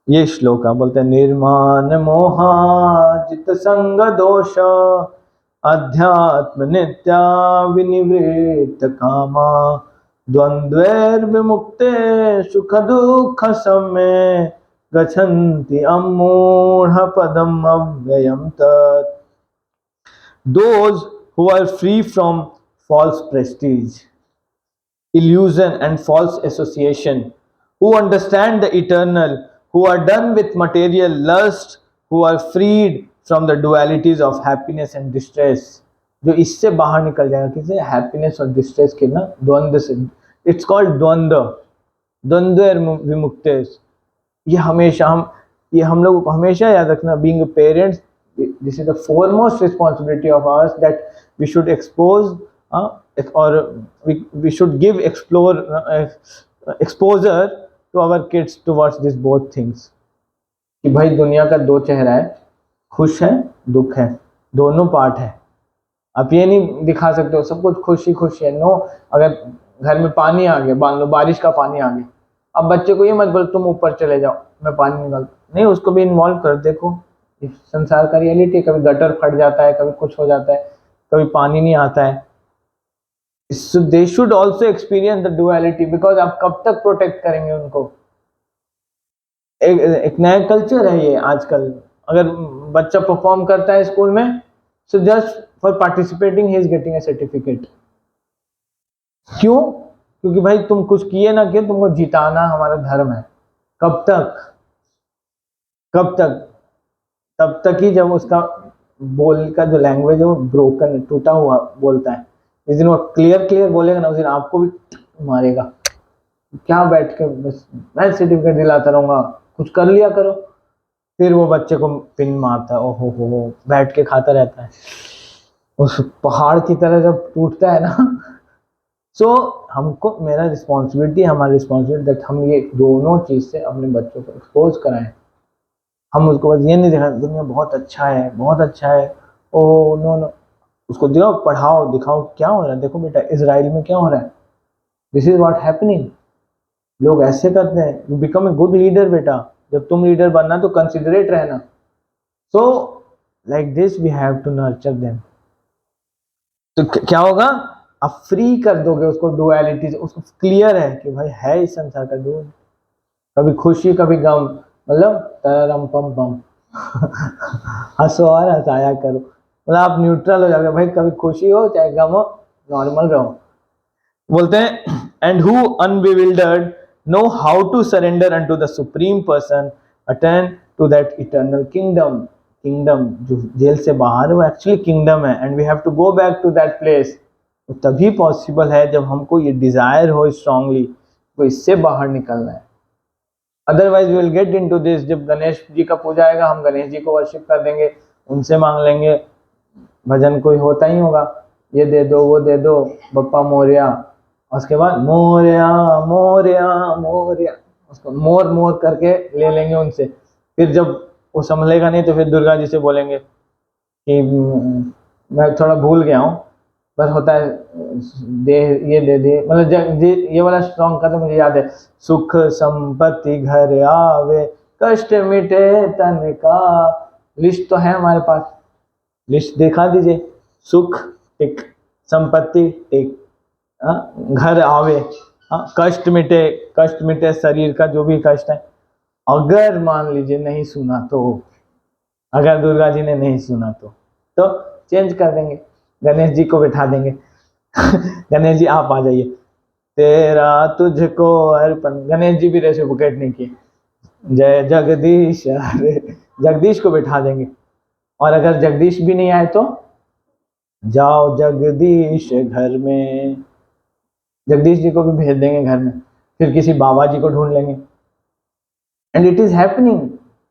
ये श्लोक आप बोलते हैं, निर्माण मोहाजित संग दोष अध्यात्म नित्या विनिवृत्त कामा द्वंद्वैर विमुक्ते सुख दुख समय गच्छन्ति अमूढ़ पदम अव्ययम तत्। Those who are free from false prestige, illusion and false association, who understand the eternal, who are done with material lust, who are freed from the dualities of happiness and distress, जो इससे बाहर निकल जाएगा, किसे, happiness और distress के ना द्वंद्व से, इट्स कॉल्ड द्वंद्व, द्वंद्व विमुक्तेश। ये हमेशा हम लोग हमेशा याद रखना, being a parents, this is the foremost responsibility of ours, that we should expose or we should give exposure to our kids towards these both things, कि भाई दुनिया का दो चेहरा है, खुश है दुख है, दोनों पार्ट है। आप ये नहीं दिखा सकते हो सब कुछ खुशी खुशी है, नो। अगर घर में पानी आ गया, मान लो बारिश का पानी आ गया, अब बच्चे को ये मत बोलो तुम ऊपर चले जाओ मैं पानी निकाल, नहीं, उसको भी इन्वॉल्व कर, देखो संसार का रियलिटी, कभी गटर फट जाता है, कभी कुछ हो जाता है, कभी पानी नहीं आता है। So they should also experience the duality, because आप कब तक प्रोटेक्ट करेंगे उनको। एक नया कल्चर है ये आजकल, अगर बच्चा परफॉर्म करता है स्कूल में, so just for participating he is getting A certificate. क्यों? क्योंकि भाई तुम कुछ किए ना किए, तुमको जिताना हमारा धर्म है। कब तक? कब तक? तब तक ही जब उसका बोल का जो लैंग्वेज है वो ब्रोकन, टूटा हुआ बोलता है। जिस दिन वो क्लियर बोलेगा ना, उस दिन आपको भी मारेगा। क्या बैठ के बस मैं सर्टिफिकेट दिलाता रहूंगा, कुछ कर लिया करो। फिर वो बच्चे को पिन मारता है, ओहो हो, बैठ के खाता रहता है। उस पहाड़ की तरह जब टूटता है ना, सो हमको, मेरा रिस्पॉन्सिबिलिटी, हमारी रिस्पॉन्सिबिलिटी दैट हम ये दोनों चीज से अपने बच्चों को एक्सपोज कराएं। हम उसको बस ये नहीं दिखा दुनिया बहुत अच्छा है, बहुत अच्छा है, ओ नो नो, उसको दिखाओ, पढ़ाओ, दिखाओ क्या हो रहा है। देखो बेटा इजराइल में क्या हो रहा है, दिस इज व्हाट हैपनिंग। लोग ऐसे करते हैं। You become a good leader बेटा, जब तुम लीडर बनना तो कंसिडरेट रहना। So like this we have to nurture them. तो क्या होगा, आप फ्री कर दोगे उसको डुअलिटी से, उसको क्लियर है कि भाई है इस संसार का डू, कभी खुशी कभी गम, मतलब तरम पम पम हंसो और हंसाया करो, मतलब आप न्यूट्रल हो जाओगे भाई, कभी खुशी हो चाहे गम हो, नॉर्मल रहो। बोलते हैं and who unbewildered know how to surrender unto the supreme person attend to that eternal kingdom. Kingdom जो जेल से बाहर है वो एक्चुअली किंगडम है, and we have to go back to that place. तो तभी पॉसिबल है जब हमको ये डिजायर हो स्ट्रांगली, तो इससे बाहर निकलना है। Otherwise we will get into this, जब गणेश जी का पूजा आएगा हम गणेश जी को वर्शिप कर देंगे, उनसे मांग लेंगे, भजन कोई होता ही होगा, ये दे दो वो दे दो बप्पा मोरया, उसके बाद मोरया मोरया मोरया, उसको मोर मोर करके ले लेंगे उनसे। फिर जब वो संभलेगा नहीं तो फिर दुर्गा जी से बोलेंगे कि मैं थोड़ा भूल गया हूँ, बस होता है दे, ये दे दे, मतलब ये वाला सॉन्ग का तो मुझे याद है, सुख संपत्ति घर आवे कष्ट मिटे तन का। लिस्ट तो है हमारे पास, लिस्ट दिखा दीजिए, सुख टिक, संपत्ति टिक, घर आवे, कष्ट मिटे, कष्ट मिटे शरीर का जो भी कष्ट है। अगर मान लीजिए नहीं सुना तो, अगर दुर्गा जी ने नहीं सुना तो चेंज कर देंगे, गणेश जी को बिठा देंगे गणेश जी आप आ जाइए, तेरा तुझको अर्पण। गणेश जी भी रेसिप्रोकेट नहीं किए, जय जगदीश, अरे जगदीश को बिठा देंगे। और अगर जगदीश भी नहीं आए तो जाओ जगदीश घर में, जगदीश जी को भी भेज देंगे घर में। फिर किसी बाबा जी को ढूंढ लेंगे, एंड इट इज हैपनिंग।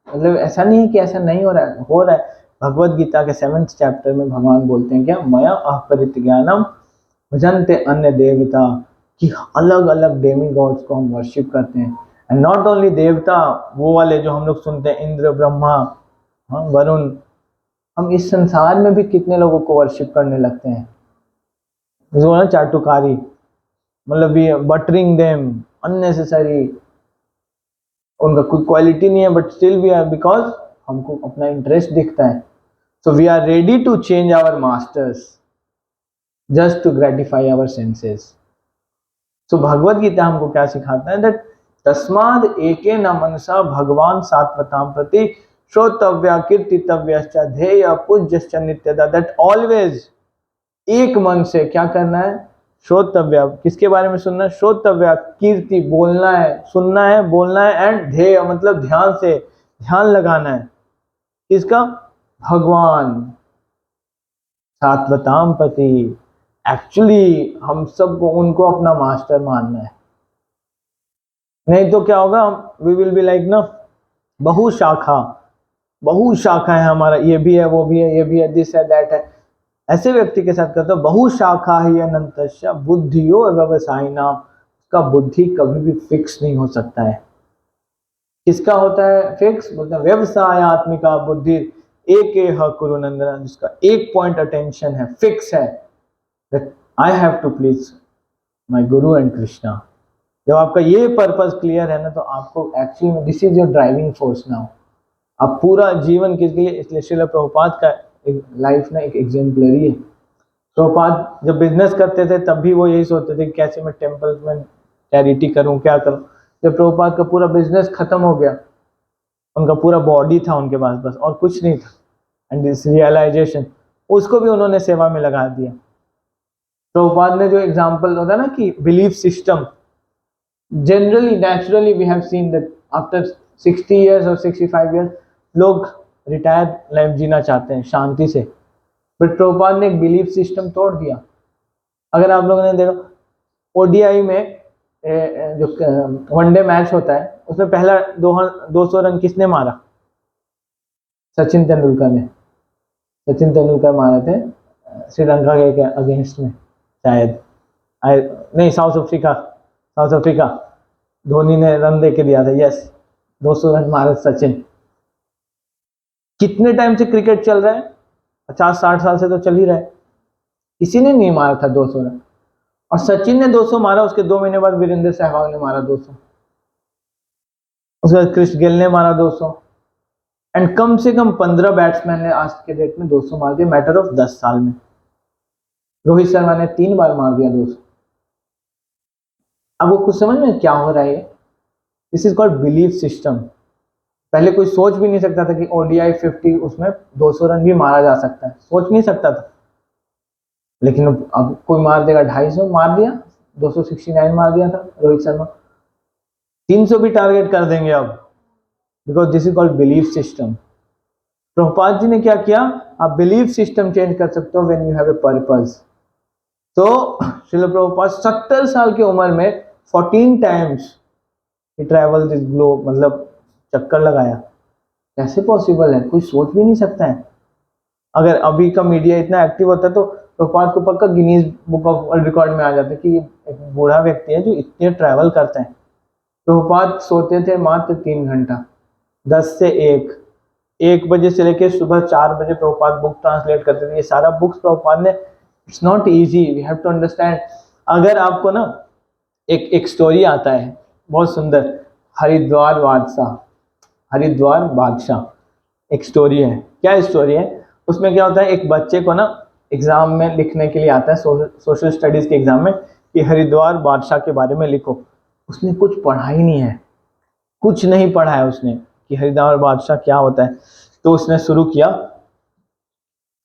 मतलब ऐसा नहीं है कि ऐसा नहीं हो रहा है, हो रहा है। भगवत गीता के 7th चैप्टर में भगवान बोलते हैं क्या, मया अपरित ज्ञानम भजन्ते अन्य देवता, कि अलग अलग डेमी गॉड्स को हम वर्शिप करते हैं। एंड नॉट ओनली देवता, वो वाले जो हम लोग सुनते हैं, इंद्र ब्रह्मा, वरुण, हम इस संसार में भी कितने लोगों को वर्शिप करने लगते हैं। जो है चाटुकारी, मतलब बटरिंग देम अननेसेसरी, उनका कोई क्वालिटी नहीं है, but still we are, because हमको अपना इंटरेस्ट दिखता है. So we are ready to change our masters just to gratify our senses. So Bhagavad Gita हमको क्या सिखाता है, दैट तस्माद एके न मनसा भगवान सात्वताम प्रति श्रोतव्या कीर्तितव्यश्च ध्येय पूज्यश्च नित्यदा. दैट ऑलवेज एक मन से क्या करना है, श्रोतव्य, किसके बारे में सुनना है, श्रोतव्य, कीर्ति, बोलना है, सुनना है, बोलना है, एंड ध्येय मतलब ध्यान से, ध्यान लगाना है किसका, भगवान सात्वताम पति. एक्चुअली हम सबको उनको अपना मास्टर मानना है, नहीं तो क्या होगा, वी विल बी लाइक ना बहुशाखा, बहुशाखा है हमारा, ये भी है, वो भी है, ये भी है, दिस है, दैट है. ऐसे व्यक्ति के साथ कहते हो बहुशाखा ही अनंतश्च बुद्धियो व्यवसायिना. उसका बुद्धि कभी भी फिक्स नहीं हो सकता है. किसका होता है फिक्स, बोलते हैं व्यवसायत्मिका बुद्धि एक कुरु नंदन, जिसका एक पॉइंट अटेंशन है, फिक्स है, that I have to please my guru and Krishna. जब आपका ये पर्पस क्लियर है ना, तो आपको एक्चुअली में this is your driving force now. आप पूरा जीवन किसके लिए, इसलिए श्रील प्रभुपाद का एक लाइफ ना एक एग्जाम्पलरी है. प्रभुपाद जब बिजनेस करते थे तब भी वो यही सोचते थे कि कैसे मैं टेम्पल्स में चैरिटी करूं, क्या करूं. जब प्रभुपाद का पूरा बिजनेस खत्म हो गया, उनका पूरा बॉडी था उनके पास बस, और कुछ नहीं था, एंड दिस रियलाइजेशन, उसको भी उन्होंने सेवा में लगा दिया. प्रभुपाद ने जो एग्जाम्पल होता है ना कि belief system, generally naturally we have seen that after 60 years और 65 years लोग रिटायर्ड लाइफ जीना चाहते हैं शांति से, बट प्रभुपाद ने एक बिलीफ सिस्टम तोड़ दिया. अगर आप लोगों ने देखा ओडीआई में जो वनडे मैच होता है, उसमें पहला 200 रन किसने मारा, सचिन तेंदुलकर ने. सचिन तेंदुलकर मारे थे श्रीलंका के अगेंस्ट में शायद, नहीं साउथ अफ्रीका. धोनी ने रन दे के दिया था, यस 200 रन मारे सचिन. कितने टाइम से क्रिकेट चल रहा है, 50-60 साल से तो चल ही रहा है, किसी ने नहीं मारा था 200 रन. और सचिन ने 200 मारा, उसके 2 महीने बाद वीरेंद्र सहवाग ने मारा 200, उसके बाद क्रिस गेल ने मारा 200, एंड कम से कम 15 बैट्समैन ने आज के डेट में 200 मार दिया मैटर ऑफ 10 साल में. रोहित शर्मा ने 3 बार मार दिया 200. अब वो कुछ समझ में क्या हो रहा है, this is called belief system. पहले कोई सोच भी नहीं सकता था कि ओडीआई 50 उसमें 200 रन भी मारा जा सकता है, सोच नहीं सकता था. लेकिन अब कोई मार देगा 250, मार दिया 269 मार दिया था रोहित शर्मा, 300 भी टारगेट कर देंगे अब, because this is called belief system. Prabhupada ji ने क्या किया, आप बिलीफ सिस्टम चेंज कर सकते हो when you have a purpose. तो श्रील प्रभुपाद 70 साल की उम्र में 14 times he travel this globe, मतलब चक्कर लगाया. कैसे पॉसिबल है, कोई सोच भी नहीं सकता है. अगर अभी का मीडिया इतना एक्टिव होता है तो प्रभुपाद को पक्का Guinness book of world record में आ जाता है कि ये एक बूढ़ा व्यक्ति है जो इतने ट्रैवल करते हैं. प्रभुपाद सोते थे मात्र 3 घंटा, 10 से 1 बजे से लेकर सुबह 4 बजे प्रभुपाद बुक ट्रांसलेट करते थे. ये सारा बुक्स प्रभुपाद ने, it's not easy, we have to understand. अगर आपको ना एक स्टोरी आता है बहुत सुंदर, हरिद्वार बादशाह एक स्टोरी है. क्या स्टोरी है, उसमें क्या होता है, एक बच्चे को ना एग्जाम में लिखने के लिए आता है, सोशल स्टडीज के एग्जाम में, कि हरिद्वार बादशाह के बारे में लिखो. उसने कुछ पढ़ा ही नहीं है, कुछ नहीं पढ़ा है उसने कि हरिद्वार बादशाह क्या होता है. तो उसने शुरू किया,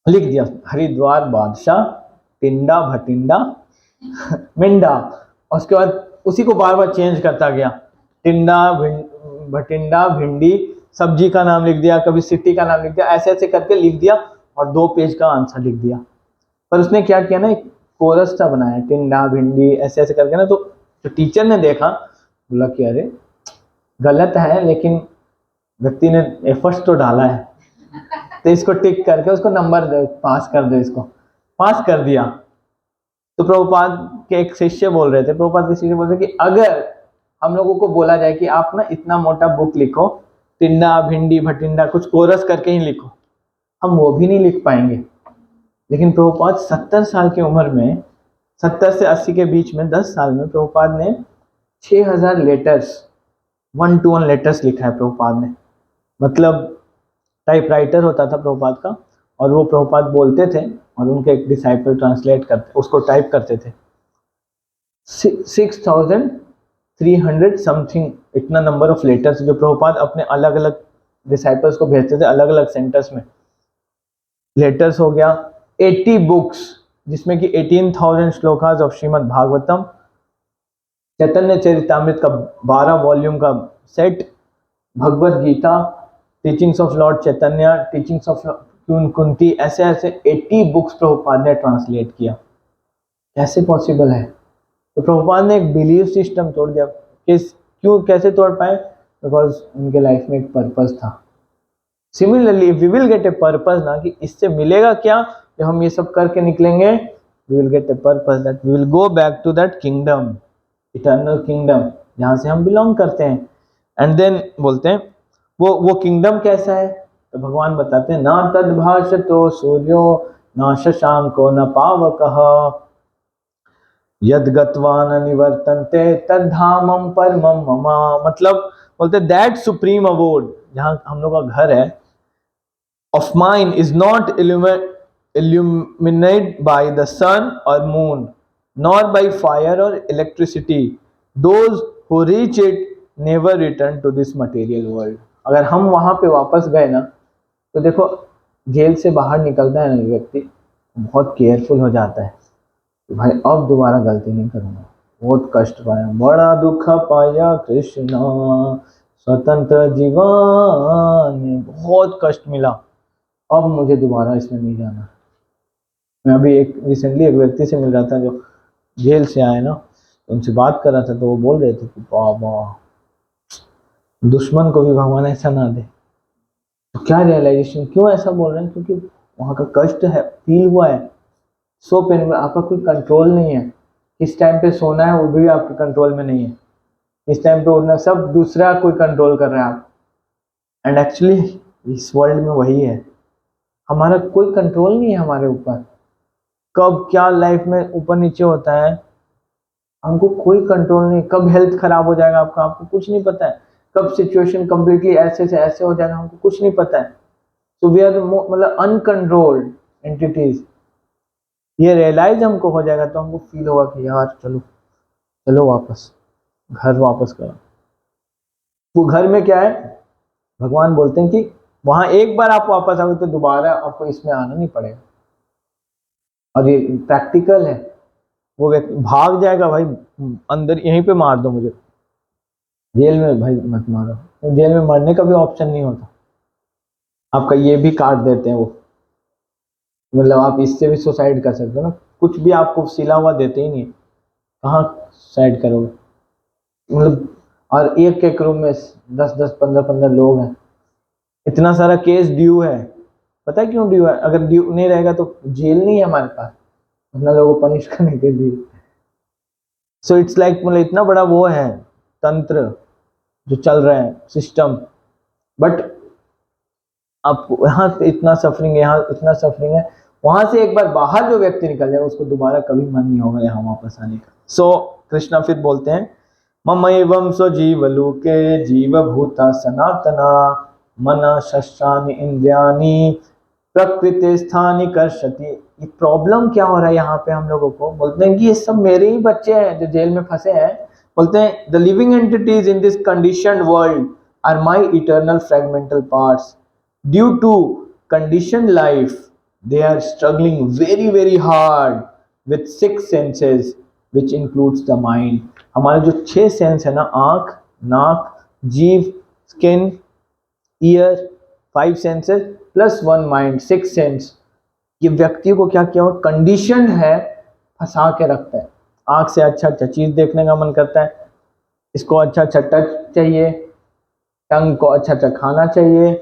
लिख दिया हरिद्वार बादशाह टिंडा भटिंडा मिंडा. उसके बाद उसी को बार बार चेंज करता गया, टिंडा भटिंडा भिंडी, सब्जी का नाम लिख दिया, कभी सिटी का नाम लिख दिया, ऐसे ऐसे करके लिख दिया और 2 पेज का आंसर लिख दिया. पर उसने क्या किया ना, एक कोरस सा बनाया, टिंडा भिंडी ऐसे ऐसे करके ना. तो जो टीचर ने देखा, बोला कि अरे गलत है, लेकिन व्यक्ति ने एफर्ट्स तो डाला है, तो इसको टिक करके उसको नंबर दो, पास कर दो, इसको पास कर दिया. तो प्रभुपाद के एक शिष्य बोल रहे थे, प्रभुपाद के शिष्य बोल रहे कि अगर हम लोगों को बोला जाए कि आप ना इतना मोटा बुक लिखो, टिंडा भिंडी भटिंडा कुछ कोरस करके ही लिखो, हम वो भी नहीं लिख पाएंगे. लेकिन प्रभुपाद 70 साल की उम्र में, 70 से 80 के बीच में 10 साल में प्रभुपाद ने 6000 लेटर्स 1 to 1 लेटर्स लिखा है प्रभुपाद ने। मतलब टाइपराइटर होता था प्रभुपाद का, और वो प्रभुपाद बोलते थे और उनके एक डिसाइपल ट्रांसलेट करते, उसको टाइप करते थे। 6300 समथिंग, इतना नंबर ऑफ लेटर्स जो प्रभुपाद अपने अलग अलग डिसाइपल्स को भेजते थे अलग अलग सेंटर्स में। लेटर्स हो गया, 80 बुक्स जिसमें कि 18,000 श्लोकास ऑफ श्रीमद् भागवतम, चैतन्य चरितामृत का 12 वॉल्यूम का सेट, Bhagavad Gita, teachings of Lord Chaitanya, teachings of Kunti, ऐसे ऐसे 80 बुक्स प्रभुपाद ने ट्रांसलेट किया। कैसे पॉसिबल है? तो प्रभुपाद ने एक बिलीफ सिस्टम तोड़ दिया। क्यों, कैसे तोड़ पाए? बिकॉज उनके लाइफ में एक पर्पस था। Similarly we will get a purpose ना, कि इससे मिलेगा क्या जब हम ये सब करके निकलेंगे, we will get a purpose that we will go back to that kingdom, eternal kingdom जहाँ से हम बिलोंग करते हैं। एंड देन बोलते हैं वो किंगडम कैसा है? तो भगवान बताते हैं, ना तद्भाषतो सूर्यो न शशांको न पावकः यद गत्वा न निवर्तन्ते तद्धामम परमम मम। मतलब बोलते दैट सुप्रीम अबोर्ड, जहाँ हम लोग का घर है, of mine is not illuminated by the sun or moon, nor by fire or electricity. Those who reach it never return to this material world. अगर हम वहां पे वापस गए ना, तो देखो जेल से बाहर निकलता है ना व्यक्ति, बहुत केयरफुल हो जाता है, भाई अब दोबारा गलती नहीं करूंगा। बहुत कष्ट पाया, बड़ा दुख पाया कृष्णा स्वतंत्र जीवन, बहुत कष्ट मिला, अब मुझे दोबारा इसमें नहीं जाना। मैं अभी रिसेंटली एक व्यक्ति से मिल रहा था जो जेल से आए ना, तो उनसे बात कर रहा था, तो वो बोल रहे थे कि बाबा दुश्मन को भी भगवान ऐसा ना दे। तो क्या रियलाइजेशन, क्यों ऐसा बोल रहे हैं? क्योंकि वहाँ का कष्ट है, फील हुआ है, सो पेन, आपका कोई कंट्रोल नहीं है। किस टाइम पे सोना है वो भी आपके कंट्रोल में नहीं है, इस टाइम पे उठना सब दूसरा कोई कंट्रोल कर रहा है आप। एंड एक्चुअली इस वर्ल्ड में वही है, हमारा कोई कंट्रोल नहीं है हमारे ऊपर। कब क्या लाइफ में ऊपर नीचे होता है हमको कोई कंट्रोल नहीं। कब हेल्थ खराब हो जाएगा आपका, आपको कुछ नहीं पता है। कब सिचुएशन कंप्लीटली ऐसे से ऐसे हो जाएगा, हमको कुछ नहीं पता है। सो वी आर मतलब अनकंट्रोल्ड एंटिटीज। ये रियलाइज हमको हो जाएगा तो हमको फील होगा कि यार चलो चलो वापस घर वापस करो। वो घर में क्या है, भगवान बोलते हैं कि वहां एक बार आप वापस आओगे तो दोबारा आपको इसमें आना नहीं पड़ेगा। और ये प्रैक्टिकल है। वो व्यक्ति भाग जाएगा, भाई अंदर यहीं पे मार दो मुझे, जेल में भाई मत मारो, तो जेल में मरने का भी ऑप्शन नहीं होता, आपका ये भी काट देते हैं वो। मतलब आप इससे भी सुसाइड कर सकते हो ना, कुछ भी आपको सिला हुआ देते ही नहीं, कहाँ सुसाइड करोगे? मतलब और एक रूम में 10-10 15-15 लोग हैं, इतना सारा केस ड्यू है। पता है क्यों ड्यू है? अगर ड्यू नहीं रहेगा तो जेल नहीं है हमारे पास अपना लोगों को पनिश करने के लिए। सो इट्स लाइक मतलब इतना बड़ा वो है तंत्र जो चल रहा है, सिस्टम। बट आपको यहाँ पे इतना सफरिंग है, यहाँ इतना सफरिंग है, वहां से एक बार बाहर जो व्यक्ति निकल जाए उसको दोबारा कभी मन नहीं होगा यहाँ वापस आने का। सो कृष्णा फिर बोलते हैं, मम एवं स्वजीव लोके जीव भूता सनातना मन शस्त्रानि इंद्रियानि प्रकृति स्थानी कर्षति। ये प्रॉब्लम क्या हो रहा है यहाँ पे हम लोगों को? बोलते हैं कि ये सब मेरे ही बच्चे हैं जो जेल में फंसे हैं। बोलते हैं the living entities in this conditioned world are my eternal fragmental parts. Due to condition life they are struggling very very hard with 6 senses which includes the mind. हमारे जो 6 सेंस है ना, आंख, नाक, जीभ, skin, year, 5 senses plus 1 mind, 6 sense, ये व्यक्ति को क्या किया हुआ कंडीशन है, फंसा के रखता है। आंख से अच्छा अच्छा चीज देखने का मन करता है, इसको अच्छा अच्छा टच चाहिए, टंग को अच्छा अच्छा खाना चाहिए,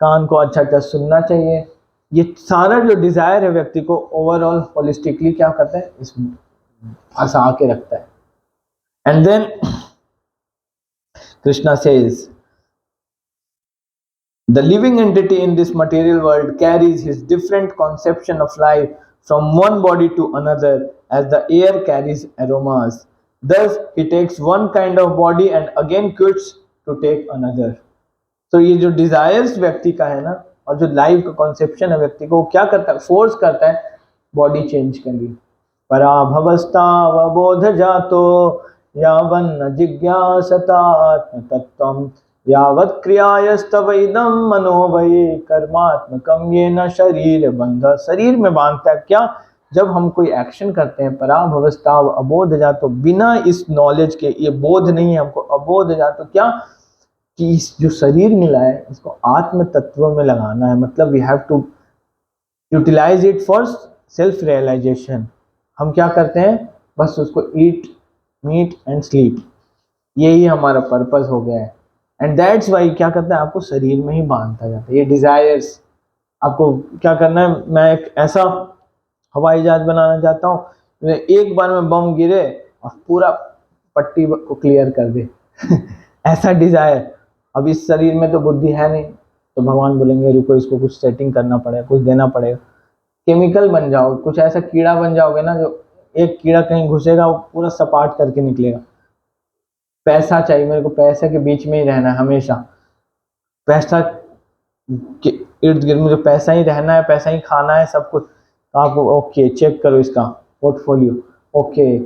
कान को अच्छा अच्छा सुनना चाहिए। ये सारा जो डिजायर है व्यक्ति को ओवरऑल होलिस्टिकली क्या करता है, इसमें फंसा के रखता है। And then Krishna says the living entity in this material world carries his different conception of life from one body to another as the air carries aromas. Thus he takes one kind of body and again quits to take another. तो ये जो desires व्यक्ति का है ना, और जो life का कॉन्सेप्शन है व्यक्ति को, वो क्या करता है, फोर्स करता है बॉडी चेंज के लिए। पराभवस्तावबोध जातो यावन्न जिज्ञासता आत्म तत्वम यावत् क्रियायस्तवैदम मनोवये कर्मात्मकम ये न शरीर बंध। शरीर में बांधता है क्या, जब हम कोई एक्शन करते हैं। पराभवस्ताव अबोध जातो, बिना इस नॉलेज के, ये बोध नहीं है हमको, अबोध जातो क्या कि इस जो शरीर मिला है इसको आत्म तत्व में लगाना है। मतलब we have to utilise it for self realisation. हम क्या करते हैं, बस उसको ईट मीट एंड स्लीप, यही हमारा पर्पस हो गया है। एंड दैट्स वाई क्या करता है, आपको शरीर में ही बांधता जाता है ये डिजायर्स। आपको क्या करना है, मैं एक ऐसा हवाई जहाज बनाना चाहता हूँ एक बार में बम गिरे और पूरा पट्टी को क्लियर कर दे ऐसा डिजायर। अब इस शरीर में तो बुद्धि है नहीं, तो भगवान बोलेंगे रुको, इसको कुछ सेटिंग करना पड़ेगा, कुछ देना पड़ेगा। केमिकल बन जाओ, कुछ ऐसा कीड़ा बन जाओगे ना, जो एक कीड़ा कहीं घुसेगा वो पूरा सपाट करके निकलेगा। पैसा चाहिए मेरे को, पैसे के बीच में ही रहना है हमेशा, पैसा के इर्द गिर्द मुझे पैसा ही रहना है, पैसा ही खाना है सब कुछ। तो आप ओके चेक करो इसका पोर्टफोलियो, ओके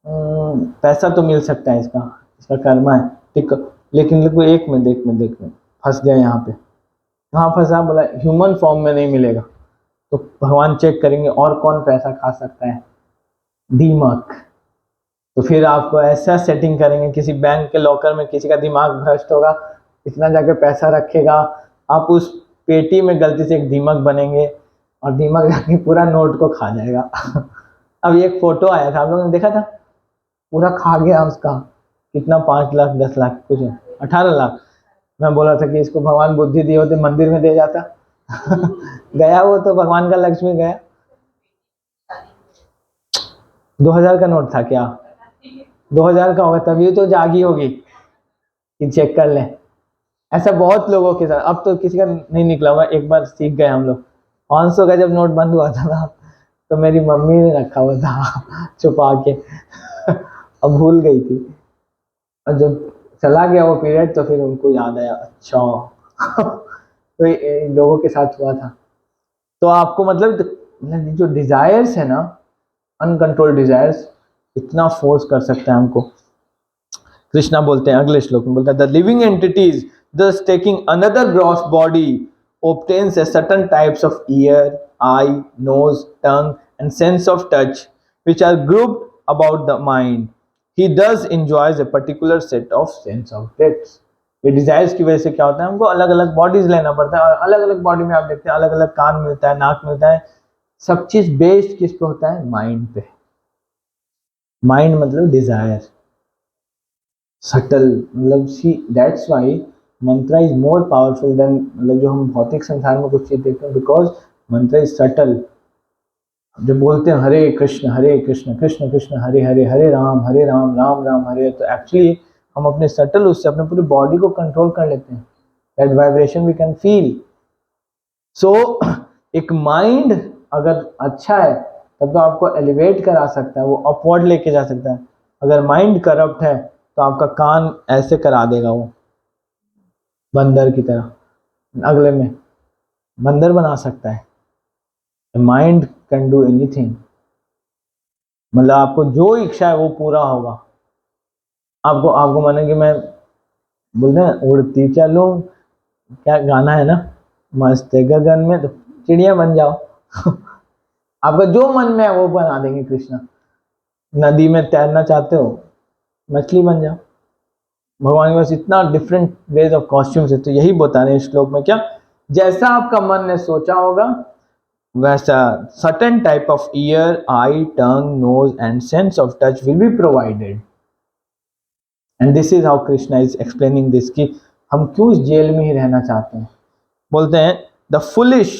पैसा तो मिल सकता है, इसका इसका कर्मा है ठीक, लेकिन एक में फंस गया यहाँ पे। कहाँ फंसा, बोला ह्यूमन फॉर्म में नहीं मिलेगा। तो भगवान चेक करेंगे और कौन पैसा खा सकता है, दिमाग। तो फिर आपको ऐसा सेटिंग करेंगे, किसी बैंक के लॉकर में किसी का दिमाग भ्रष्ट होगा, इतना जाके पैसा रखेगा, आप उस पेटी में गलती से एक दीमक बनेंगे और दीमक जाके पूरा नोट को खा जाएगा अब एक फोटो आया था, आप लोगों ने देखा था, पूरा खा गया उसका, कितना 5 लाख 10 लाख कुछ 18 लाख। मैं बोला था कि इसको भगवान बुद्धि दिए होते मंदिर में दे जाता गया वो तो भगवान का लक्ष्मी गया। 2000 का नोट था क्या, 2000 का होगा, तभी तो जागी होगी कि चेक कर लें। ऐसा बहुत लोगों के साथ, अब तो किसी का नहीं निकला होगा, एक बार सीख गए हम लोग। 500 का जब नोट बंद हुआ था ना, तो मेरी मम्मी ने रखा हुआ था छुपा के अब भूल गई थी, और जब चला गया वो पीरियड तो फिर उनको याद आया, अच्छा तो ये लोगों के साथ हुआ था। तो आपको मतलब जो डिजायर्स है ना, अनकंट्रोल्ड डिजायर्स, इतना फोर्स कर सकता है हमको। कृष्णा बोलते हैं अगले श्लोक में, बोलता है the living entities thus taking another gross body obtains a certain types of ear, eye, nose, tongue and sense of touch which are grouped about the mind. He thus enjoys a particular set of sense objects. ये desires की वजह से क्या होता है, हमको अलग अलग बॉडीज लेना पड़ता है, और अलग अलग बॉडी में आप देखते हैं अलग अलग कान मिलता है, नाक मिलता है, सब चीज बेस्ड किस पे होता है, माइंड पे। माइंड मतलब डिजायर, सटल, मतलब see that's why Mantra is more powerful than, मतलब जो हम भौतिक संसार में कुछ चीज देखते हैं, बिकॉज मंत्रा इज सटल। जब बोलते हैं हरे कृष्ण कृष्ण कृष्ण हरे हरे, हरे राम राम राम हरे, तो एक्चुअली हम अपने सटल उससे अपने पूरी बॉडी को कंट्रोल कर लेते हैं, that vibration we can feel. So एक माइंड अगर अच्छा है तब तो आपको एलिवेट करा सकता है, वो अपवर्ड लेके जा सकता है। अगर माइंड करप्ट है तो आपका कान ऐसे करा देगा, वो बंदर की तरह, अगले में बंदर बना सकता है। माइंड कैन डू एनीथिंग, मतलब आपको जो इच्छा है वो पूरा होगा। आपको आपको माने कि मैं बोलते हैं उड़ती चलूं, क्या गाना है ना, मस्त गगन में, तो चिड़िया बन जाओ आपका जो मन में है वो बना देंगे कृष्णा। नदी में तैरना चाहते हो, मछली बन जाओ। भगवान के पास इतना डिफरेंट वेज ऑफ कॉस्ट्यूम्स है। तो यही बता रहे हैं श्लोक में, क्या जैसा आपका मन ने सोचा होगा वैसा certain type of ear, eye, tongue, nose and sense of touch will be provided. And this is how Krishna is explaining this, कि हम क्यों इस जेल में ही रहना चाहते हैं। बोलते हैं the foolish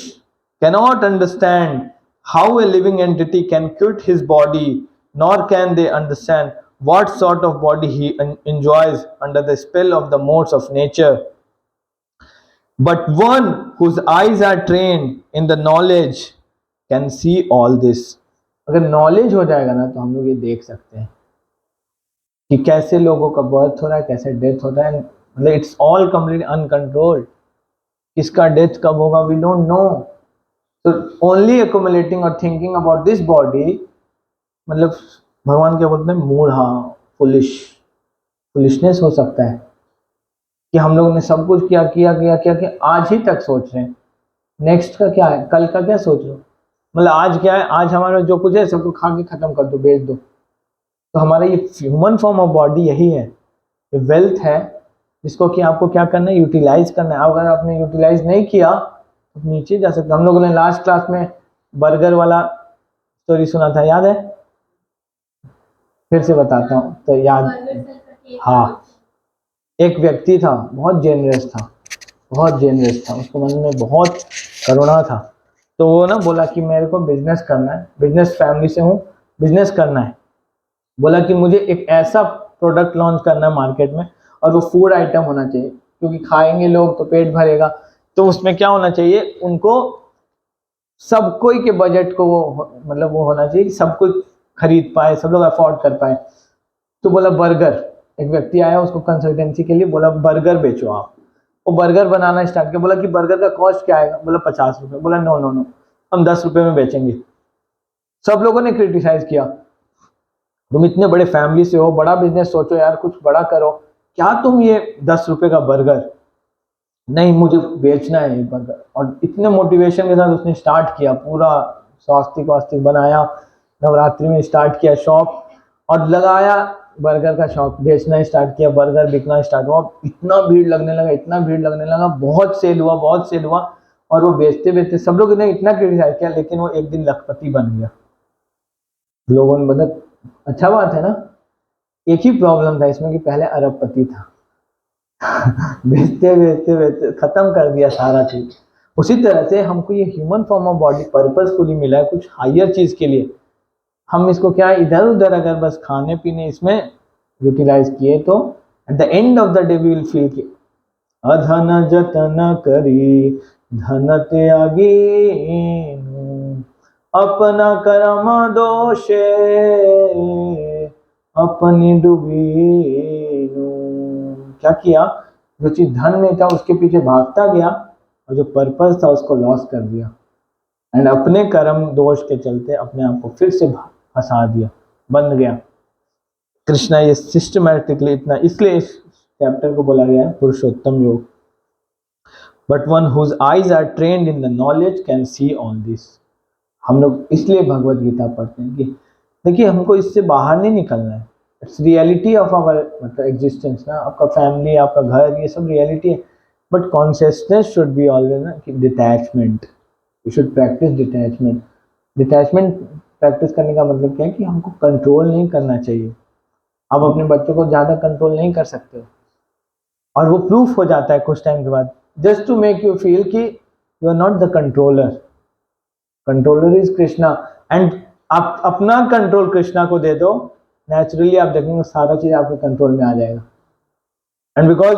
cannot understand how a living entity can quit his body, nor can they understand what sort of body he enjoys under the spell of the modes of nature. But one whose eyes are trained in the knowledge can see all this. अगर knowledge हो जाएगा ना तो हम लोग ये देख सकते हैं कि कैसे लोगों का बर्थ हो रहा है, कैसे डेथ होता है, मतलब इट्स ऑल कंप्लीट अनकंट्रोल्ड। किसका डेथ कब होगा वी डोंट नो। तो ओनली एक्यूमुलेटिंग और थिंकिंग अबाउट दिस बॉडी, मतलब भगवान क्या बोलते हैं, मूढ़ा, फुलिशनेस हो सकता है कि हम लोगों ने सब कुछ किया किया किया किया कि आज ही तक सोच रहे हैं नेक्स्ट का क्या है, कल का क्या सोच रहे हो। मतलब आज क्या है, आज हमारा जो कुछ है सबको खा के खत्म कर दो, बेच दो। तो हमारा ये ह्यूमन फॉर्म ऑफ बॉडी यही है, ये वेल्थ है जिसको कि आपको क्या करना है, यूटिलाइज करना है। अगर आपने यूटिलाइज नहीं किया तो नीचे जा सकते। हम लोगों ने लास्ट क्लास में बर्गर वाला स्टोरी सुना था, याद है? फिर से बताता हूँ तो याद। हाँ, एक व्यक्ति था, बहुत जेनरस था, बहुत जेनरस था, उसको मन में बहुत करुणा था। तो वो ना बोला कि मेरे को बिजनेस करना है, बिजनेस फैमिली से हूँ, बिजनेस करना है। बोला कि मुझे एक ऐसा प्रोडक्ट लॉन्च करना है मार्केट में, और वो फूड आइटम होना चाहिए क्योंकि खाएंगे लोग तो पेट भरेगा। तो उसमें क्या होना चाहिए, उनको सब कोई के बजट को वो मतलब वो होना चाहिए कि सब कुछ खरीद पाए, सब लोग अफोर्ड कर पाए। तो बोला बर्गर, एक व्यक्ति आया उसको कंसल्टेंसी के लिए, बोला बर्गर बेचो आप। वो बर्गर बनाना स्टार्ट किया। बोला कि बर्गर का कॉस्ट क्या आएगा, बोला 50 रुपये। बोला नो नो नो, हम 10 रुपये में बेचेंगे। सब लोगों ने क्रिटिसाइज किया, तुम इतने बड़े फैमिली से हो, बड़ा बिजनेस सोचो यार, कुछ बड़ा करो, क्या तुम ये 10 रुपये का बर्गर, नहीं मुझे बेचना है ये बर्गर। और इतने मोटिवेशन के साथ उसने स्टार्ट किया, पूरा स्वास्तिक वास्तिक बनाया, नवरात्रि में स्टार्ट किया शॉप, और लगाया बर्गर का शॉप, बेचना स्टार्ट किया, बर्गर बिकना स्टार्ट हुआ। इतना भीड़ लगने लगा, इतना भीड़ लगने लगा, बहुत सेल हुआ, बहुत सेल हुआ। और वो बेचते बेचते सब लोग ने इतना क्रिटिसाइज किया, लेकिन वो एक दिन लखपति बन गया। लोगों ने मतलब अच्छा बात है ना। एक ही प्रॉब्लम था इसमें कि पहले अरबपति था। बेचते बेचते बेचते खत्म कर दिया सारा चीज। उसी तरह से हमको ये human form of body purposefully मिला है कुछ हायर चीज के लिए। हम इसको क्या इधर उधर अगर बस खाने पीने इसमें यूटिलाइज किए तो at the end of the day we will feel कि अधन जतन करी धन त्यागी अपना कर्म दोषे अपनी डूबी। क्या किया, जो चीज धन में था उसके पीछे भागता गया, और जो पर्पस था उसको लॉस कर दिया, एंड अपने कर्म दोष के चलते अपने आप को फिर से फंसा दिया, बंद गया। कृष्णा ये सिस्टमैटिकली इतना, इसलिए इस चैप्टर को बोला गया है Purushottama Yoga. But one whose eyes are trained in the knowledge can see all this. हम लोग इसलिए भगवत गीता पढ़ते हैं कि देखिए हमको इससे बाहर नहीं निकलना है। इट्स रियलिटी ऑफ आवर मतलब एग्जिस्टेंस ना, आपका फैमिली, आपका घर, ये सब रियलिटी है। But consciousness should be always ना कि detachment, you should practice detachment. Detachment practice करने का मतलब क्या है कि हमको कंट्रोल नहीं करना चाहिए। आप अपने बच्चों को ज़्यादा कंट्रोल नहीं कर सकते हो, और वो प्रूफ हो जाता है कुछ टाइम के बाद, just to make you feel कि you are not the controller, controller is Krishna. And आप अपना कंट्रोल कृष्णा को दे दो, नेचुरली आप देखेंगे सारा चीज आपके कंट्रोल में आ जाएगा। एंड बिकॉज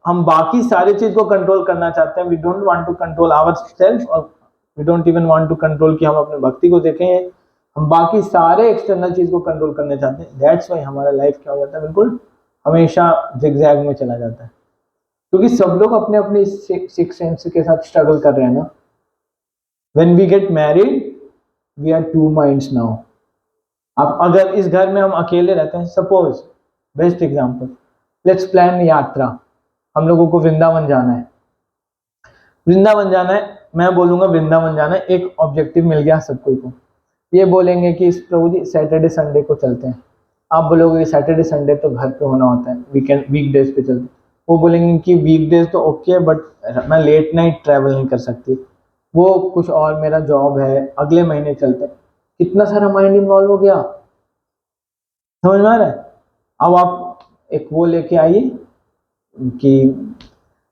हम बाकी सारी चीज को कंट्रोल करना चाहते हैं, we don't want to control our self, और we don't even want to control कि हम अपने भक्ति को देखें, हम बाकी सारे एक्सटर्नल चीज को कंट्रोल करना चाहते हैं। दैट्स वाई हमारा लाइफ क्या हो जाता है, बिल्कुल हमेशा जिगजैग में चला जाता है, क्योंकि सब लोग अपने अपने सिक्स सेंस के साथ स्ट्रगल कर रहे हैं ना। When we get married we are two minds now. अब अगर इस घर में हम अकेले रहते हैं, suppose best example, let's plan यात्रा, हम लोगों को वृंदावन जाना है, वृंदावन जाना है, मैं बोलूंगा वृंदावन जाना है, एक ऑब्जेक्टिव मिल गया सबको को। ये बोलेंगे कि इस प्रभु जी सैटरडे संडे को चलते हैं, आप बोलोगे सैटरडे संडे तो घर पे होना होता है, वीकेंड वीकडेज पे चलते हैं। वो बोलेंगे कि वीकडेज तो ओके है बट मैं लेट नाइट ट्रैवल नहीं कर सकती, वो कुछ और मेरा जॉब है, अगले महीने चलते हैं। कितना सारा माइंड इन्वॉल्व हो गया, समझ में आ रहा है? अब आप एक वो लेके आइए कि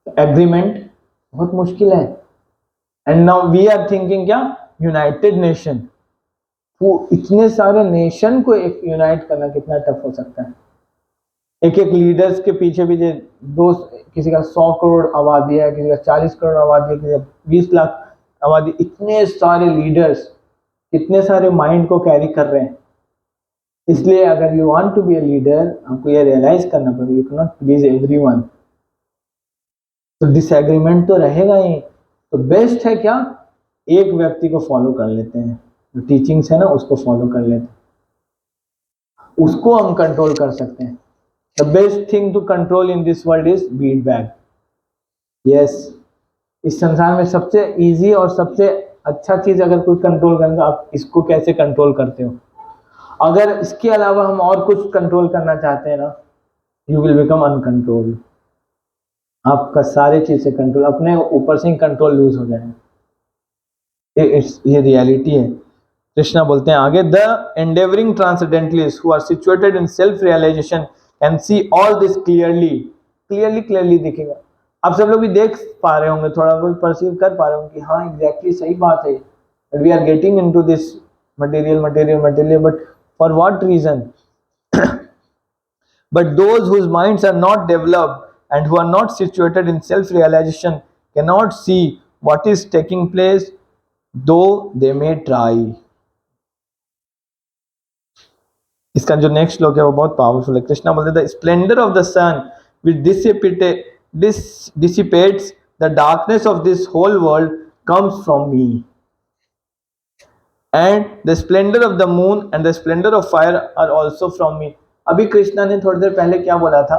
एग्रीमेंट, बहुत मुश्किल है। And now we are thinking क्या, यूनाइटेड नेशन, वो इतने सारे नेशन को एक यूनाइट करना कितना टफ हो सकता है। एक एक लीडर्स के पीछे भी दो, किसी का 100 करोड़ आबादी है, किसी का 40 करोड़ आबादी है, किसी का 20 लाख आबादी, इतने सारे लीडर्स, इतने सारे माइंड को कैरी कर रहे हैं। इसलिए अगर you want to be a leader, आपको ये रियलाइज करना पड़ेगा, you can not please everyone. तो डिसएग्रीमेंट तो रहेगा ही। तो बेस्ट है क्या, एक व्यक्ति को फॉलो कर लेते हैं, जो टीचिंग्स है ना उसको फॉलो कर लेते हैं, उसको हम कंट्रोल कर सकते हैं। The best thing to control in this world is feedback. Yes, इस संसार में सबसे इजी और सबसे अच्छा चीज अगर कोई कंट्रोल करें तो आप इसको कैसे कंट्रोल करते हो। अगर इसके अलावा हम और कुछ कंट्रोल करना चाहते हैं ना, यू विल बिकम अनकंट्रोल। आपका सारे चीज से कंट्रोल, अपने ऊपर से ही कंट्रोल लूज हो जाएगा। ये रियलिटी है। कृष्णा बोलते हैं आगे, the endeavouring transcendentalist who are situated in self realization can see all this clearly दिखेगा। आप सब लोग भी देख पा रहे होंगे, थोड़ा बहुत परसीव कर पा रहे होंगे कि हाँ एग्जैक्टली सही बात है, we are getting into this material, but for what reason? But those whose minds are not developed and who are not situated in self-realization cannot see what is taking place, though they may try. इसका जो next श्लोक है वो बहुत powerful है। कृष्णा बोलते हैं, the splendour of the sun which dissipates the darkness of this whole world comes from me, and the splendor of the moon and the splendor of fire are also from me. अभी कृष्णा ने थोड़ी देर पहले क्या बोला था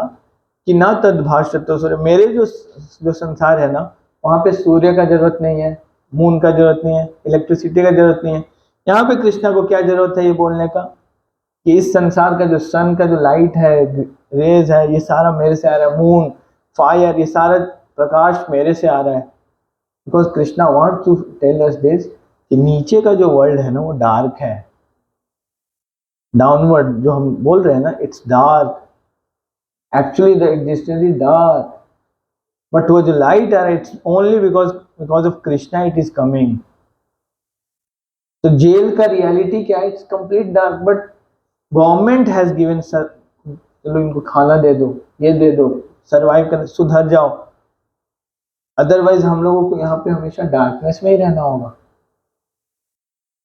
कि ना तद्भाषतो सूर्य, मेरे जो संसार है ना वहां पे सूर्य का जरूरत नहीं है, मून का जरूरत नहीं है, इलेक्ट्रिसिटी का जरूरत नहीं है। यहाँ पे कृष्णा को क्या जरूरत है ये बोलने का कि इस संसार का जो सन का जो लाइट है, रेज है, ये सारा मेरे से आ रहा है, मून, फायर, ये सारा प्रकाश मेरे से आ रहा है। Because Krishna want to tell us this कि नीचे का जो वर्ल्ड है ना वो डार्क है, डाउनवर्ड जो हम बोल रहे हैं ना, it's dark, actually the existence is dark, but वो जो लाइट आ रहा है it's only because of Krishna it is coming. तो जेल का रियलिटी क्या है? It's complete dark, but government has given, sir चलो इनको खाना दे दो, ये दे दो, सर्वाइव कर, सुधर जाओ। अदरवाइज हम लोगों को यहाँ पे हमेशा डार्कनेस में ही रहना होगा।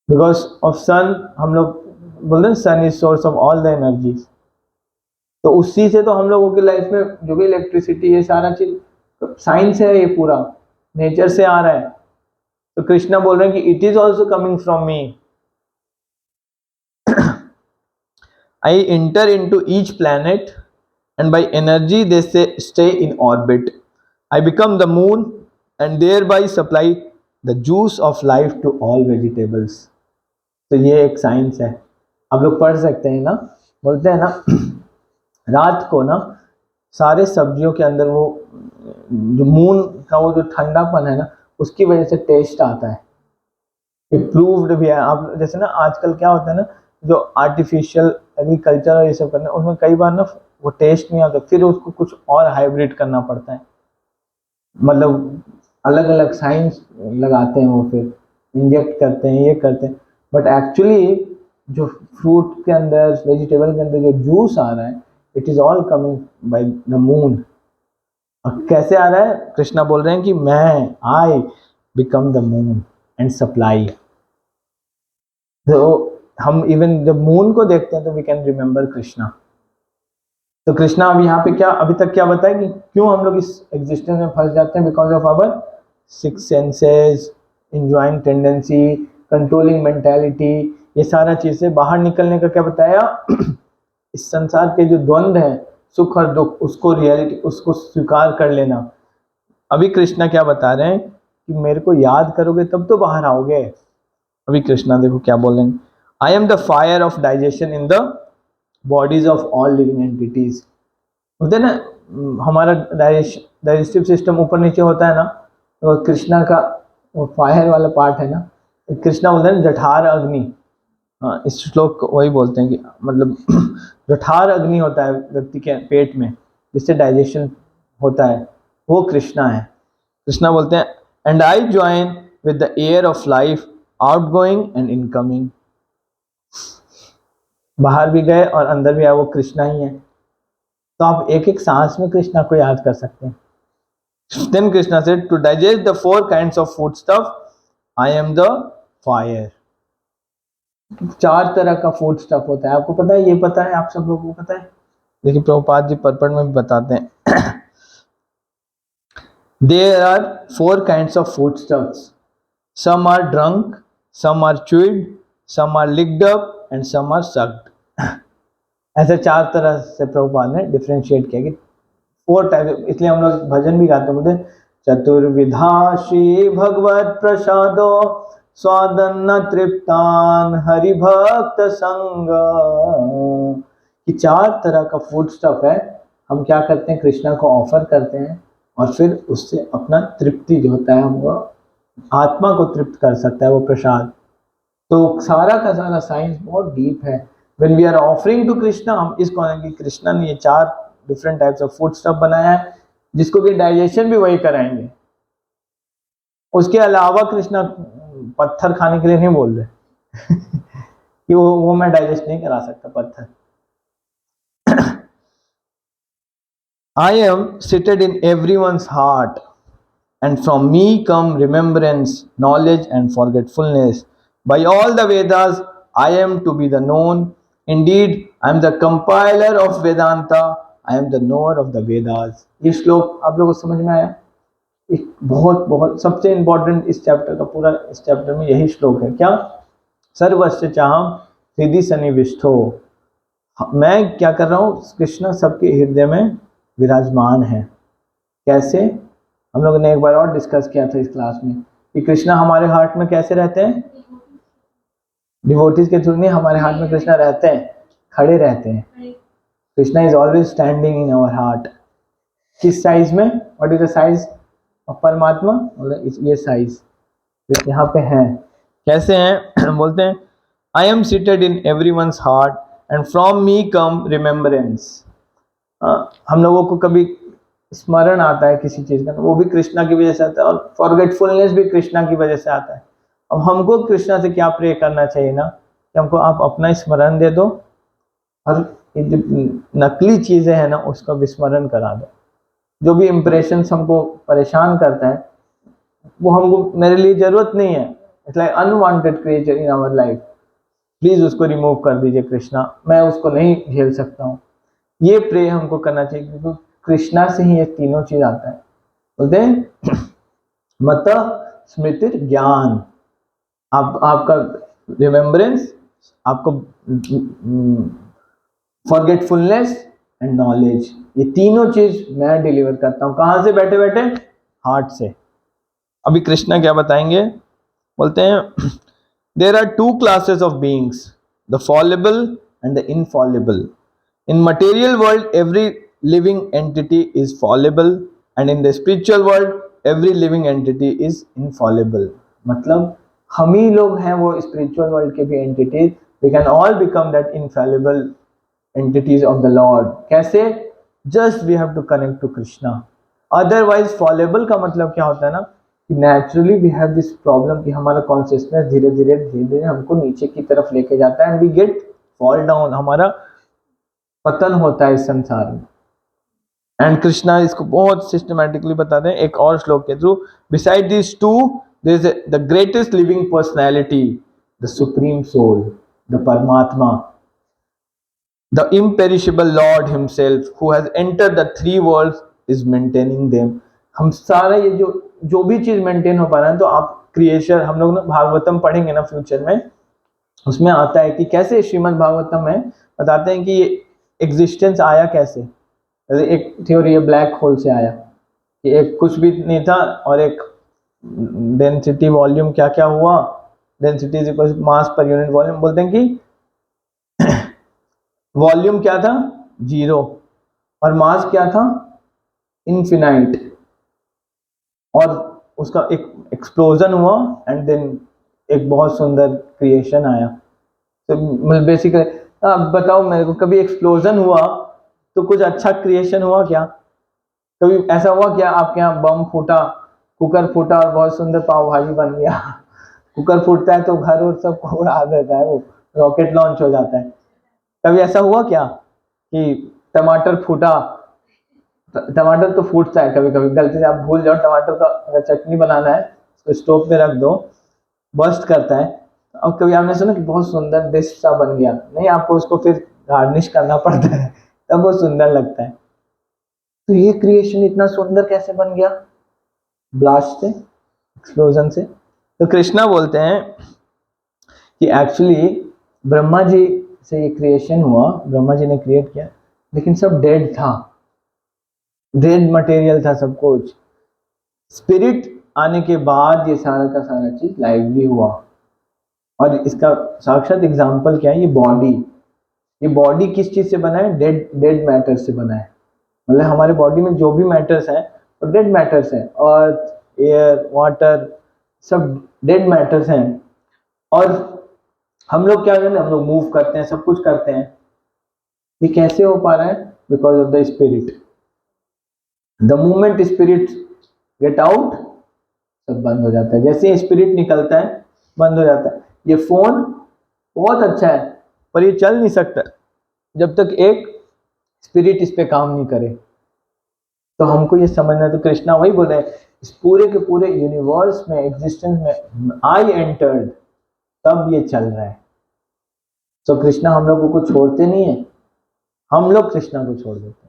बिकॉज ऑफ सन, हम लोग बोलते हैं sun is source of all the energies, तो उसी से तो हम लोगों की लाइफ में जो भी इलेक्ट्रिसिटी, ये सारा चीज साइंस है, ये पूरा नेचर से आ रहा है। तो कृष्णा बोल रहे हैं कि it is also coming from me. I enter into each planet and by energy they stay in orbit. I become the moon and thereby supply the juice of life to all vegetables. तो ये एक science है, आप लोग पढ़ सकते हैं ना। बोलते हैं ना रात को ना सारे सब्जियों के अंदर वो जो मून का वो जो ठंडापन है ना उसकी वजह से टेस्ट आता है। ये प्रूव्ड भी है। आप जैसे ना आजकल क्या होता है ना, जो आर्टिफिशियल एग्रीकल्चर और ये सब करना, उसमें कई बार ना वो टेस्ट नहीं आता, फिर उसको कुछ और हाइब्रिड करना पड़ता है, मतलब अलग अलग साइंस लगाते हैं, वो फिर इंजेक्ट करते हैं, ये करते हैं। बट एक्चुअली जो फ्रूट के अंदर, वेजिटेबल के अंदर जो जूस आ रहा है, it is all coming by the moon. और कैसे आ रहा है? कृष्णा बोल रहे हैं कि मैं, I become the moon and supply. तो हम इवन जब मून को देखते हैं तो वी कैन रिमेंबर कृष्णा। तो कृष्णा अब यहाँ पे क्या अभी तक क्या बताया कि क्यों हम लोग इस एग्जिस्टेंस में फंस जाते हैं? Because of our six senses, enjoying tendency, controlling mentality, ये सारा चीज से बाहर निकलने का क्या बताया? इस संसार के जो द्वंद्व है, सुख और दुख, उसको रियलिटी, उसको स्वीकार कर लेना। अभी कृष्णा क्या बता रहे हैं कि मेरे को याद करोगे तब तो बाहर आओगे। अभी कृष्णा देखो क्या बोल रहे हैं, आई am the fire of digestion in the bodies of all living entities. होते हैं ना हमारा डाइजेस्टिव सिस्टम ऊपर नीचे होता है ना, तो कृष्णा का वो फायर वाला पार्ट है ना, कृष्णा बोलते हैं जठार अग्नि। हाँ, इस श्लोक को वही बोलते हैं कि मतलब जठार अग्नि होता है व्यक्ति के पेट में, जिससे डाइजेशन होता है, वो कृष्णा है। कृष्णा बोलते हैं and I join with the air of life, out going and incoming. बाहर भी गए और अंदर भी आए, वो कृष्णा ही है। तो आप एक एक सांस में कृष्णा को याद कर सकते हैं। Then Krishna said, to digest the four kinds of food stuff, I am the fire. 4 तरह का फूड स्टफ होता है, आपको पता है? ये पता है? आप सब लोगों को पता है? देखिए प्रभुपाद जी परपट में भी बताते हैं There are four kinds of foodstuffs. Some are drunk, some are chewed, some are licked up and some are sucked. ऐसे चार तरह से प्रभुपाद ने डिफ्रेंशिएट किया कि फोर टाइप, इसलिए हम लोग भजन भी गाते हैं, बोलते चतुर्विधा श्री भगवत प्रसादो स्वादन्न तृप्तान हरि भक्त संग, कि चार तरह का फूड स्टफ है, हम क्या करते हैं कृष्णा को ऑफर करते हैं और फिर उससे अपना तृप्ति जो होता है हमको आत्मा को तृप्त कर सकता है वो प्रसाद। तो सारा का सारा साइंस बहुत डीप है। When we are offering to Krishna, हम इसको कि कृष्णा ने ये चार different types of food stuff बनाया है जिसको कि डाइजेशन भी वही कराएंगे। उसके अलावा कृष्णा पत्थर खाने के लिए नहीं बोल रहे कि वो मैं डाइजेस्ट नहीं करा सकता पत्थर। I am seated in everyone's heart, and from me come remembrance, knowledge, and forgetfulness. By all the Vedas, I am to be the known. Indeed, I am the compiler of Vedanta. I am the knower of the Vedas. ये श्लोक आप लोगों को समझ में आया? एक बहुत बहुत सबसे इम्पोर्टेंट इस चैप्टर का, पूरा इस चैप्टर में यही श्लोक है। क्या? सर्वस्य चाहम हृदि सन्निविष्टो, मैं क्या कर रहा हूँ? कृष्ण सबके हृदय में विराजमान है। कैसे? हम लोगों ने एक बार और डिस्कस किया था इस क्लास में कि कृष्णा हमारे हार्ट में कैसे रहते हैं? डिवोटीज के थ्रू नहीं, हमारे हार्ट में कृष्णा रहते हैं, खड़े रहते हैं। Krishna is always standing in our heart. किस साइज में? What is the size of Paramatma? ये साइज यहाँ पे है। कैसे हैं? बोलते हैं I am seated in everyone's heart and from me come remembrance. हम लोगों को कभी स्मरण आता है किसी चीज का, वो भी कृष्णा की वजह से आता है, और फॉरगेटफुलनेस भी कृष्णा की वजह से आता है। अब हमको कृष्णा से क्या प्रे करना चाहिए ना, कि हमको आप अपना स्मरण दे दो और जो नकली चीजें हैं ना उसका विस्मरण करा दो। जो भी इम्प्रेशन हमको परेशान करता है वो हमको, मेरे लिए जरूरत नहीं है। It's like unwanted creature in our life, please उसको रिमूव कर दीजिए कृष्णा, मैं उसको नहीं झेल सकता हूँ। ये प्रे हमको करना चाहिए क्योंकि कृष्णा से ही ये तीनों चीज आता है। बोलते हैं मत स्मृति ज्ञान, आपका रिमेम्बरेंस, आपको फॉरगेटफुलनेस एंड नॉलेज, ये तीनों चीज मैं डिलीवर करता हूँ। कहाँ से? बैठे बैठे हार्ट से। अभी कृष्णा क्या बताएंगे? बोलते हैं there are two classes of beings, the fallible and the infallible. In material world, every living entity is fallible, and in the spiritual world, every living entity is infallible. मतलब हम ही लोग हैं वो spiritual world के भी entities. We can all become that infallible entities of the Lord. कैसे? Just we have to connect to Krishna. Otherwise, fallible का मतलब क्या होता है ना, कि naturally we have this problem कि हमारा consciousness धीरे धीरे हमको नीचे की तरफ लेके जाता है, and we get fall down, हमारा पतन होता है इस संसार में। एंड कृष्णा इसको बहुत सिस्टमैटिकली बताते हैं एक और श्लोक के through. Beside this two there is the greatest living personality, the supreme soul, the Paramatma, the imperishable lord himself who has entered the three worlds is maintaining them. हम सारा ये जो भी चीज मेंटेन हो पा रहा है, तो आप क्रिएशन, हम लोग ना भागवतम पढ़ेंगे ना फ्यूचर में, उसमें आता है कि कैसे श्रीमद् भागवतम में बताते हैं कि ये एग्जिस्टेंस आया कैसे। एक थ्योरी है ब्लैक होल से आया, कि एक कुछ भी नहीं था और एक डेंसिटी वॉल्यूम क्या क्या हुआ, density is equal mass per unit volume. बोलते हैं कि वॉल्यूम क्या था? जीरो, और मास क्या था? इनफिनाइट, और उसका एक एक्सप्लोजन हुआ एंड देन एक बहुत सुंदर क्रिएशन आया। तो बेसिकली अब बताओ मेरे को, कभी एक्सप्लोजन हुआ तो कुछ अच्छा क्रिएशन हुआ क्या? कभी ऐसा हुआ क्या आपके यहाँ बम फूटा, कुकर फूटा और बहुत सुंदर पाव भाजी बन गया? कुकर फूटता है तो घर और सबको उड़ा देता है, वो रॉकेट लॉन्च हो जाता है। कभी ऐसा हुआ क्या कि टमाटर फूटा? टमाटर तो फूटता है कभी कभी, गलती से आप भूल जाओ टमाटर का अगर चटनी बनाना है तो स्टोव पे रख दो, बर्स्ट करता है। और कभी आपने सुना कि बहुत सुंदर डिश सा बन गया? नहीं, आपको उसको फिर गार्निश करना पड़ता है तब वो सुंदर लगता है। तो ये क्रिएशन इतना सुंदर कैसे बन गया? ब्लास्ट से, एक्सप्लोजन से। तो कृष्णा बोलते हैं कि एक्चुअली ब्रह्मा जी से ये क्रिएशन हुआ, ब्रह्मा जी ने क्रिएट किया, लेकिन सब डेड था, डेड मटेरियल था सब कुछ। स्पिरिट आने के बाद ये सारा का सारा चीज लाइवली हुआ। और इसका साक्षात एग्जाम्पल क्या है, ये बॉडी किस चीज से बना है, डेड डेड मैटर से बना है। मतलब हमारे बॉडी में जो भी मैटर्स हैं वो डेड मैटर्स हैं, अर्थ, एयर, वाटर, सब डेड मैटर्स हैं। और हम लोग क्या करते हैं, हम लोग मूव करते हैं, सब कुछ करते हैं। ये कैसे हो पा रहा है, because of the spirit. The moment spirit get out, सब बंद हो जाता है। जैसे ही स्पिरिट निकलता है बंद हो जाता है। ये फोन बहुत अच्छा है पर ये चल नहीं सकता जब तक एक स्पिरिट इस पे काम नहीं करे। तो हमको ये समझना है, तो कृष्णा वही बोल रहे हैं, इस पूरे के पूरे यूनिवर्स में, एग्जिस्टेंस में आई एंटर्ड, तब ये चल रहा है। तो कृष्णा हम लोगों को छोड़ते नहीं है, हम लोग कृष्णा को छोड़ देते हैं।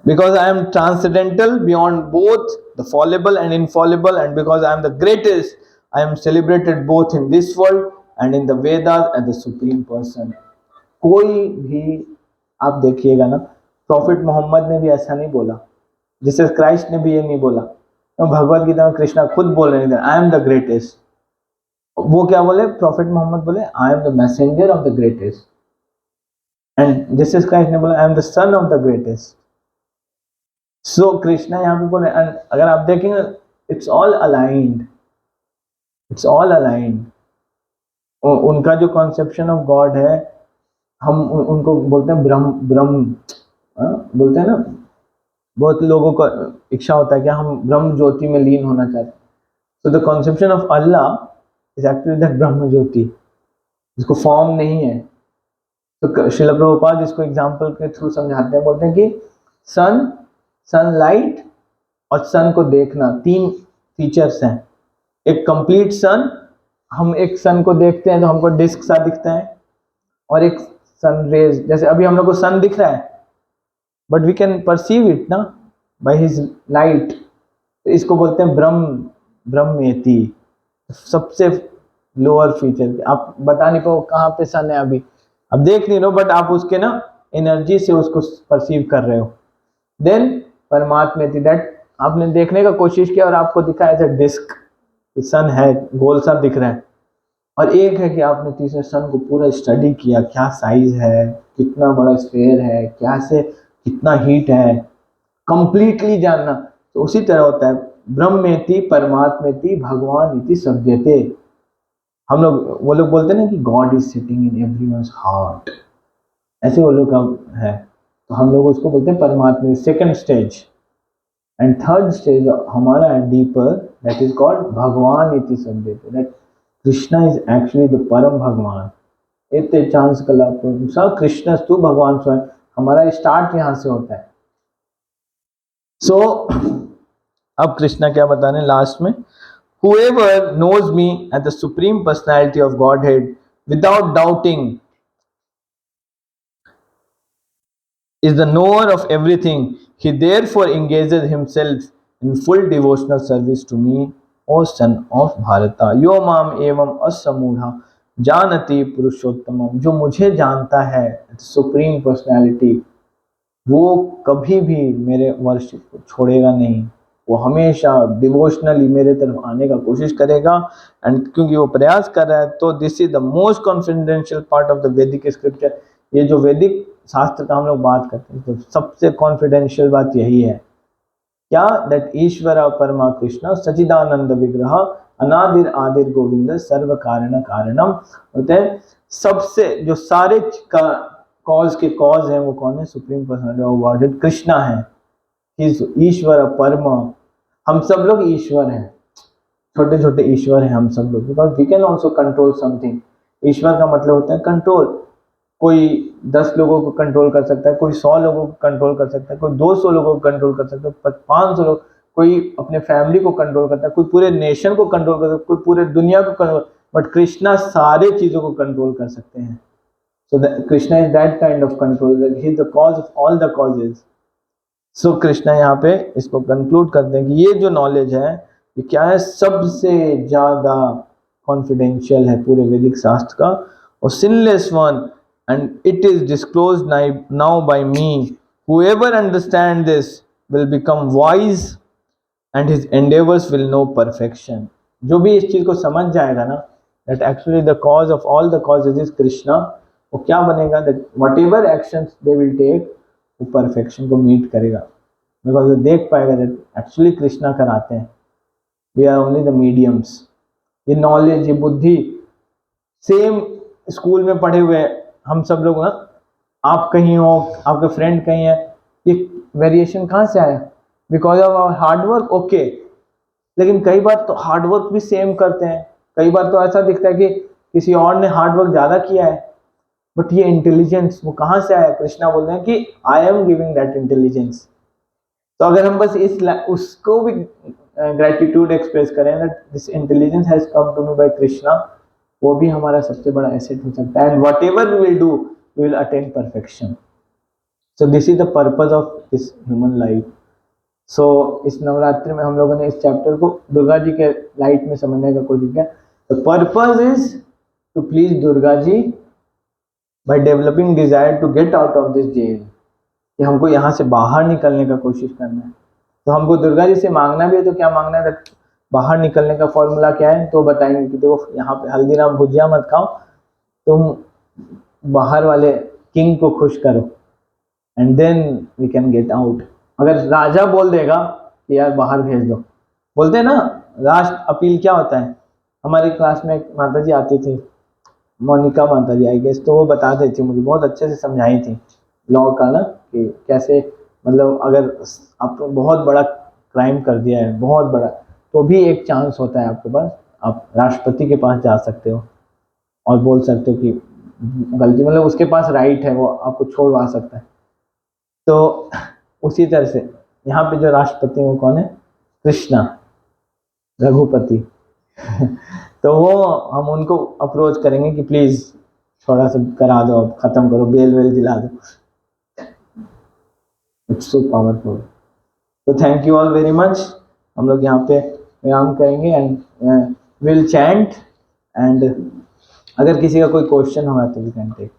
Because I am transcendental beyond both the fallible and infallible, and because I am the greatest, I am celebrated both in this world and in the Vedas as the supreme person. कोई भी आप देखिएगा ना, profit Mohammad ने भी ऐसा नहीं बोला, जीसस क्राइस्ट ने भी ये नहीं बोला। तो भगवत गीता में कृष्णा खुद बोल रहे हैं, आई एम द ग्रेटेस्ट। वो क्या बोले, प्रॉफिट मोहम्मद बोले I am the messenger of the greatest, and Jesus Christ ने बोला I am the son of the greatest. So Krishna यहाँ पे बोले, अगर आप देखेंगे it's all aligned, it's all aligned. उनका जो कॉन्सेप्शन ऑफ गॉड है, हम उनको बोलते हैं ब्रह्म, ब्रह्म बोलते हैं ना। बहुत लोगों का इच्छा होता है कि हम ब्रह्म ज्योति में लीन होना चाहते हैं। तो the conception of Allah is actually that ब्रह्म ज्योति, जिसको फॉर्म नहीं है। तो श्रील प्रभुपाद इसको एग्जाम्पल के थ्रू समझाते हैं, बोलते हैं कि सन, सनलाइट और सन को देखना, तीन फीचर्स हैं। एक कंप्लीट सन, हम एक सन को देखते हैं तो हमको डिस्क सा दिखता है, और एक सन रेज, जैसे अभी हम लोग को सन दिख रहा है but we can perceive it ना बाय हिज लाइट। तो इसको बोलते हैं ब्रह्म, ब्रह्मेति। सबसे लोअर फीचर, आप बता नहीं पाओ कहाँ पे सन है, अभी आप देख नहीं रहे हो, बट आप उसके ना एनर्जी से उसको परसीव कर रहे हो। देन परमात्मा, दैट आपने देखने का कोशिश किया और आपको दिखा एज अ डिस्क, सन है, गोल सा दिख रहा है। और एक है कि आपने तीसरे सन को पूरा स्टडी किया, क्या साइज है, कितना बड़ा स्फेयर है, क्या से कितना हीट है, कंप्लीटली जानना। तो उसी तरह होता है ब्रह्मेति परमात्मेति भगवान इति सभ्यते। हम लोग, वो लोग बोलते हैं ना कि God is sitting in everyone's heart, ऐसे वो लोग का है। तो हम लोग उसको बोलते हैं Paramatma, second stage. And third stage हमारा है deeper, that is called Bhagavan इति सभ्यते, that Krishna is actually the परम भगवान। एते चांस कला स कृष्णस्तु भगवान स्वयं। हमारा स्टार्ट यहाँ से होता है। सो अब कृष्णा क्या बता रहे हैं लास्ट में, whoever knows me as the supreme personality of Godhead without doubting is the knower of everything. He therefore engages himself in full devotional service to me, O son of Bharata. Yo mam evam asamudha जानती पुरुषोत्तमम। जो मुझे जानता है, supreme personality, वो कभी भी मेरे worship को छोड़ेगा नहीं। वो हमेशा डिवोशनली मेरे तरफ आने का कोशिश करेगा। एंड क्योंकि वो प्रयास कर रहा है, तो this is the most confidential part of the वैदिक स्क्रिप्चर। ये जो वैदिक शास्त्र का हम लोग बात करते हैं, तो सबसे कॉन्फिडेंशियल बात यही है, क्या, दैट ईश्वर परमा कृष्ण सचिदानंद विग्रह अनादिर आदिर गोविंद सर्व कारण कारणम। होते हैं सबसे, जो सारे का कॉज के कॉज है, वो कौन है, supreme personality of godhead Krishna है। ईश्वर परम, हम सब लोग ईश्वर हैं, छोटे छोटे ईश्वर हैं हम सब लोग, because we can also control something. ईश्वर का मतलब होता है कंट्रोल। कोई 10 लोगों को कंट्रोल कर सकता है, कोई 100 लोगों को कंट्रोल कर सकता है, कोई 200 लोगों को कंट्रोल कर सकता है, 500 लोग, कोई अपने फैमिली को कंट्रोल करता है, कोई पूरे नेशन को कंट्रोल करता है, कोई पूरे दुनिया को कंट्रोल। बट कृष्णा सारे चीजों को कंट्रोल कर सकते हैं। So Krishna is that kind of control, that he is the cause of all the causes. सो कृष्णा यहाँ पे इसको कंक्लूड करते हैं कि ये जो नॉलेज है ये क्या है, सबसे ज्यादा कॉन्फिडेंशियल है पूरे वैदिक शास्त्र का, और sinless one, and it is disclose now by me, whoever understand this will become wise and his endeavors will know perfection. जो भी इस चीज को समझ जाएगा ना, that actually the cause of all the causes is Krishna, वो क्या बनेगा, that whatever actions they will take वो perfection को meet करेगा, बिकॉज वो देख पाएगा that actually कृष्णा कराते हैं, we are only the mediums. ये नॉलेज, ये बुद्धि सेम स्कूल में पढ़े हुए हम सब लोग ना, आप कहीं हो, आपके फ्रेंड कहीं है, ये वेरिएशन कहाँ से आया, because of our hard work, okay, लेकिन कई बार तो हार्ड वर्क भी सेम करते हैं, कई बार तो ऐसा दिखता है कि किसी और ने हार्ड वर्क ज़्यादा किया है, बट ये इंटेलिजेंस वो कहाँ से आया, कृष्णा बोल रहे हैं कि I am giving that intelligence. तो अगर हम बस उसको भी ग्रेटिट्यूड एक्सप्रेस करें that this intelligence has come to me by Krishna, वो भी हमारा सबसे बड़ा एसेट हो सकता है, and whatever we will do we will attain perfection. So this is the purpose of this human life. So इस नवरात्रि में हम लोगों ने इस चैप्टर को दुर्गा जी के लाइट में समझने का कोशिश किया। The purpose is to please Durga ji by developing desire to get out of this jail, कि हमको यहाँ से बाहर निकलने का कोशिश करना है। तो हमको दुर्गा जी से मांगना भी है, तो क्या मांगना है, बाहर निकलने का फॉर्मूला क्या है, तो बताएंगे कि देखो यहाँ पे हल्दीराम भुजिया मत खाओ, तुम बाहर वाले किंग को खुश करो, and then we can get out. अगर राजा बोल देगा कि यार बाहर भेज दो, बोलते हैं ना राष्ट्र अपील क्या होता है, हमारी क्लास में एक माता जी आती थी, मोनिका माता जी आई गेस, तो वो बताते थी, मुझे बहुत अच्छे से समझाई थी लॉ का ना, कि कैसे मतलब अगर आपने बहुत बड़ा क्राइम कर दिया है, बहुत बड़ा, तो भी एक चांस होता है आपके पास, आप राष्ट्रपति के पास जा सकते हो और बोल सकते हो कि गलती, मतलब उसके पास राइट है, वो आपको छोड़वा सकता है। तो उसी तरह से यहाँ पे जो राष्ट्रपति वो कौन है, कृष्णा, रघुपति तो वो हम उनको अप्रोच करेंगे कि प्लीज थोड़ा सा करा दो, अब खत्म करो, बेल वेल दिला दो। It's so powerful. तो thank you all very much. हम लोग यहाँ पे व्यायाम करेंगे एंड विल चैंट, एंड अगर किसी का कोई क्वेश्चन होगा तो वी कैन टेक।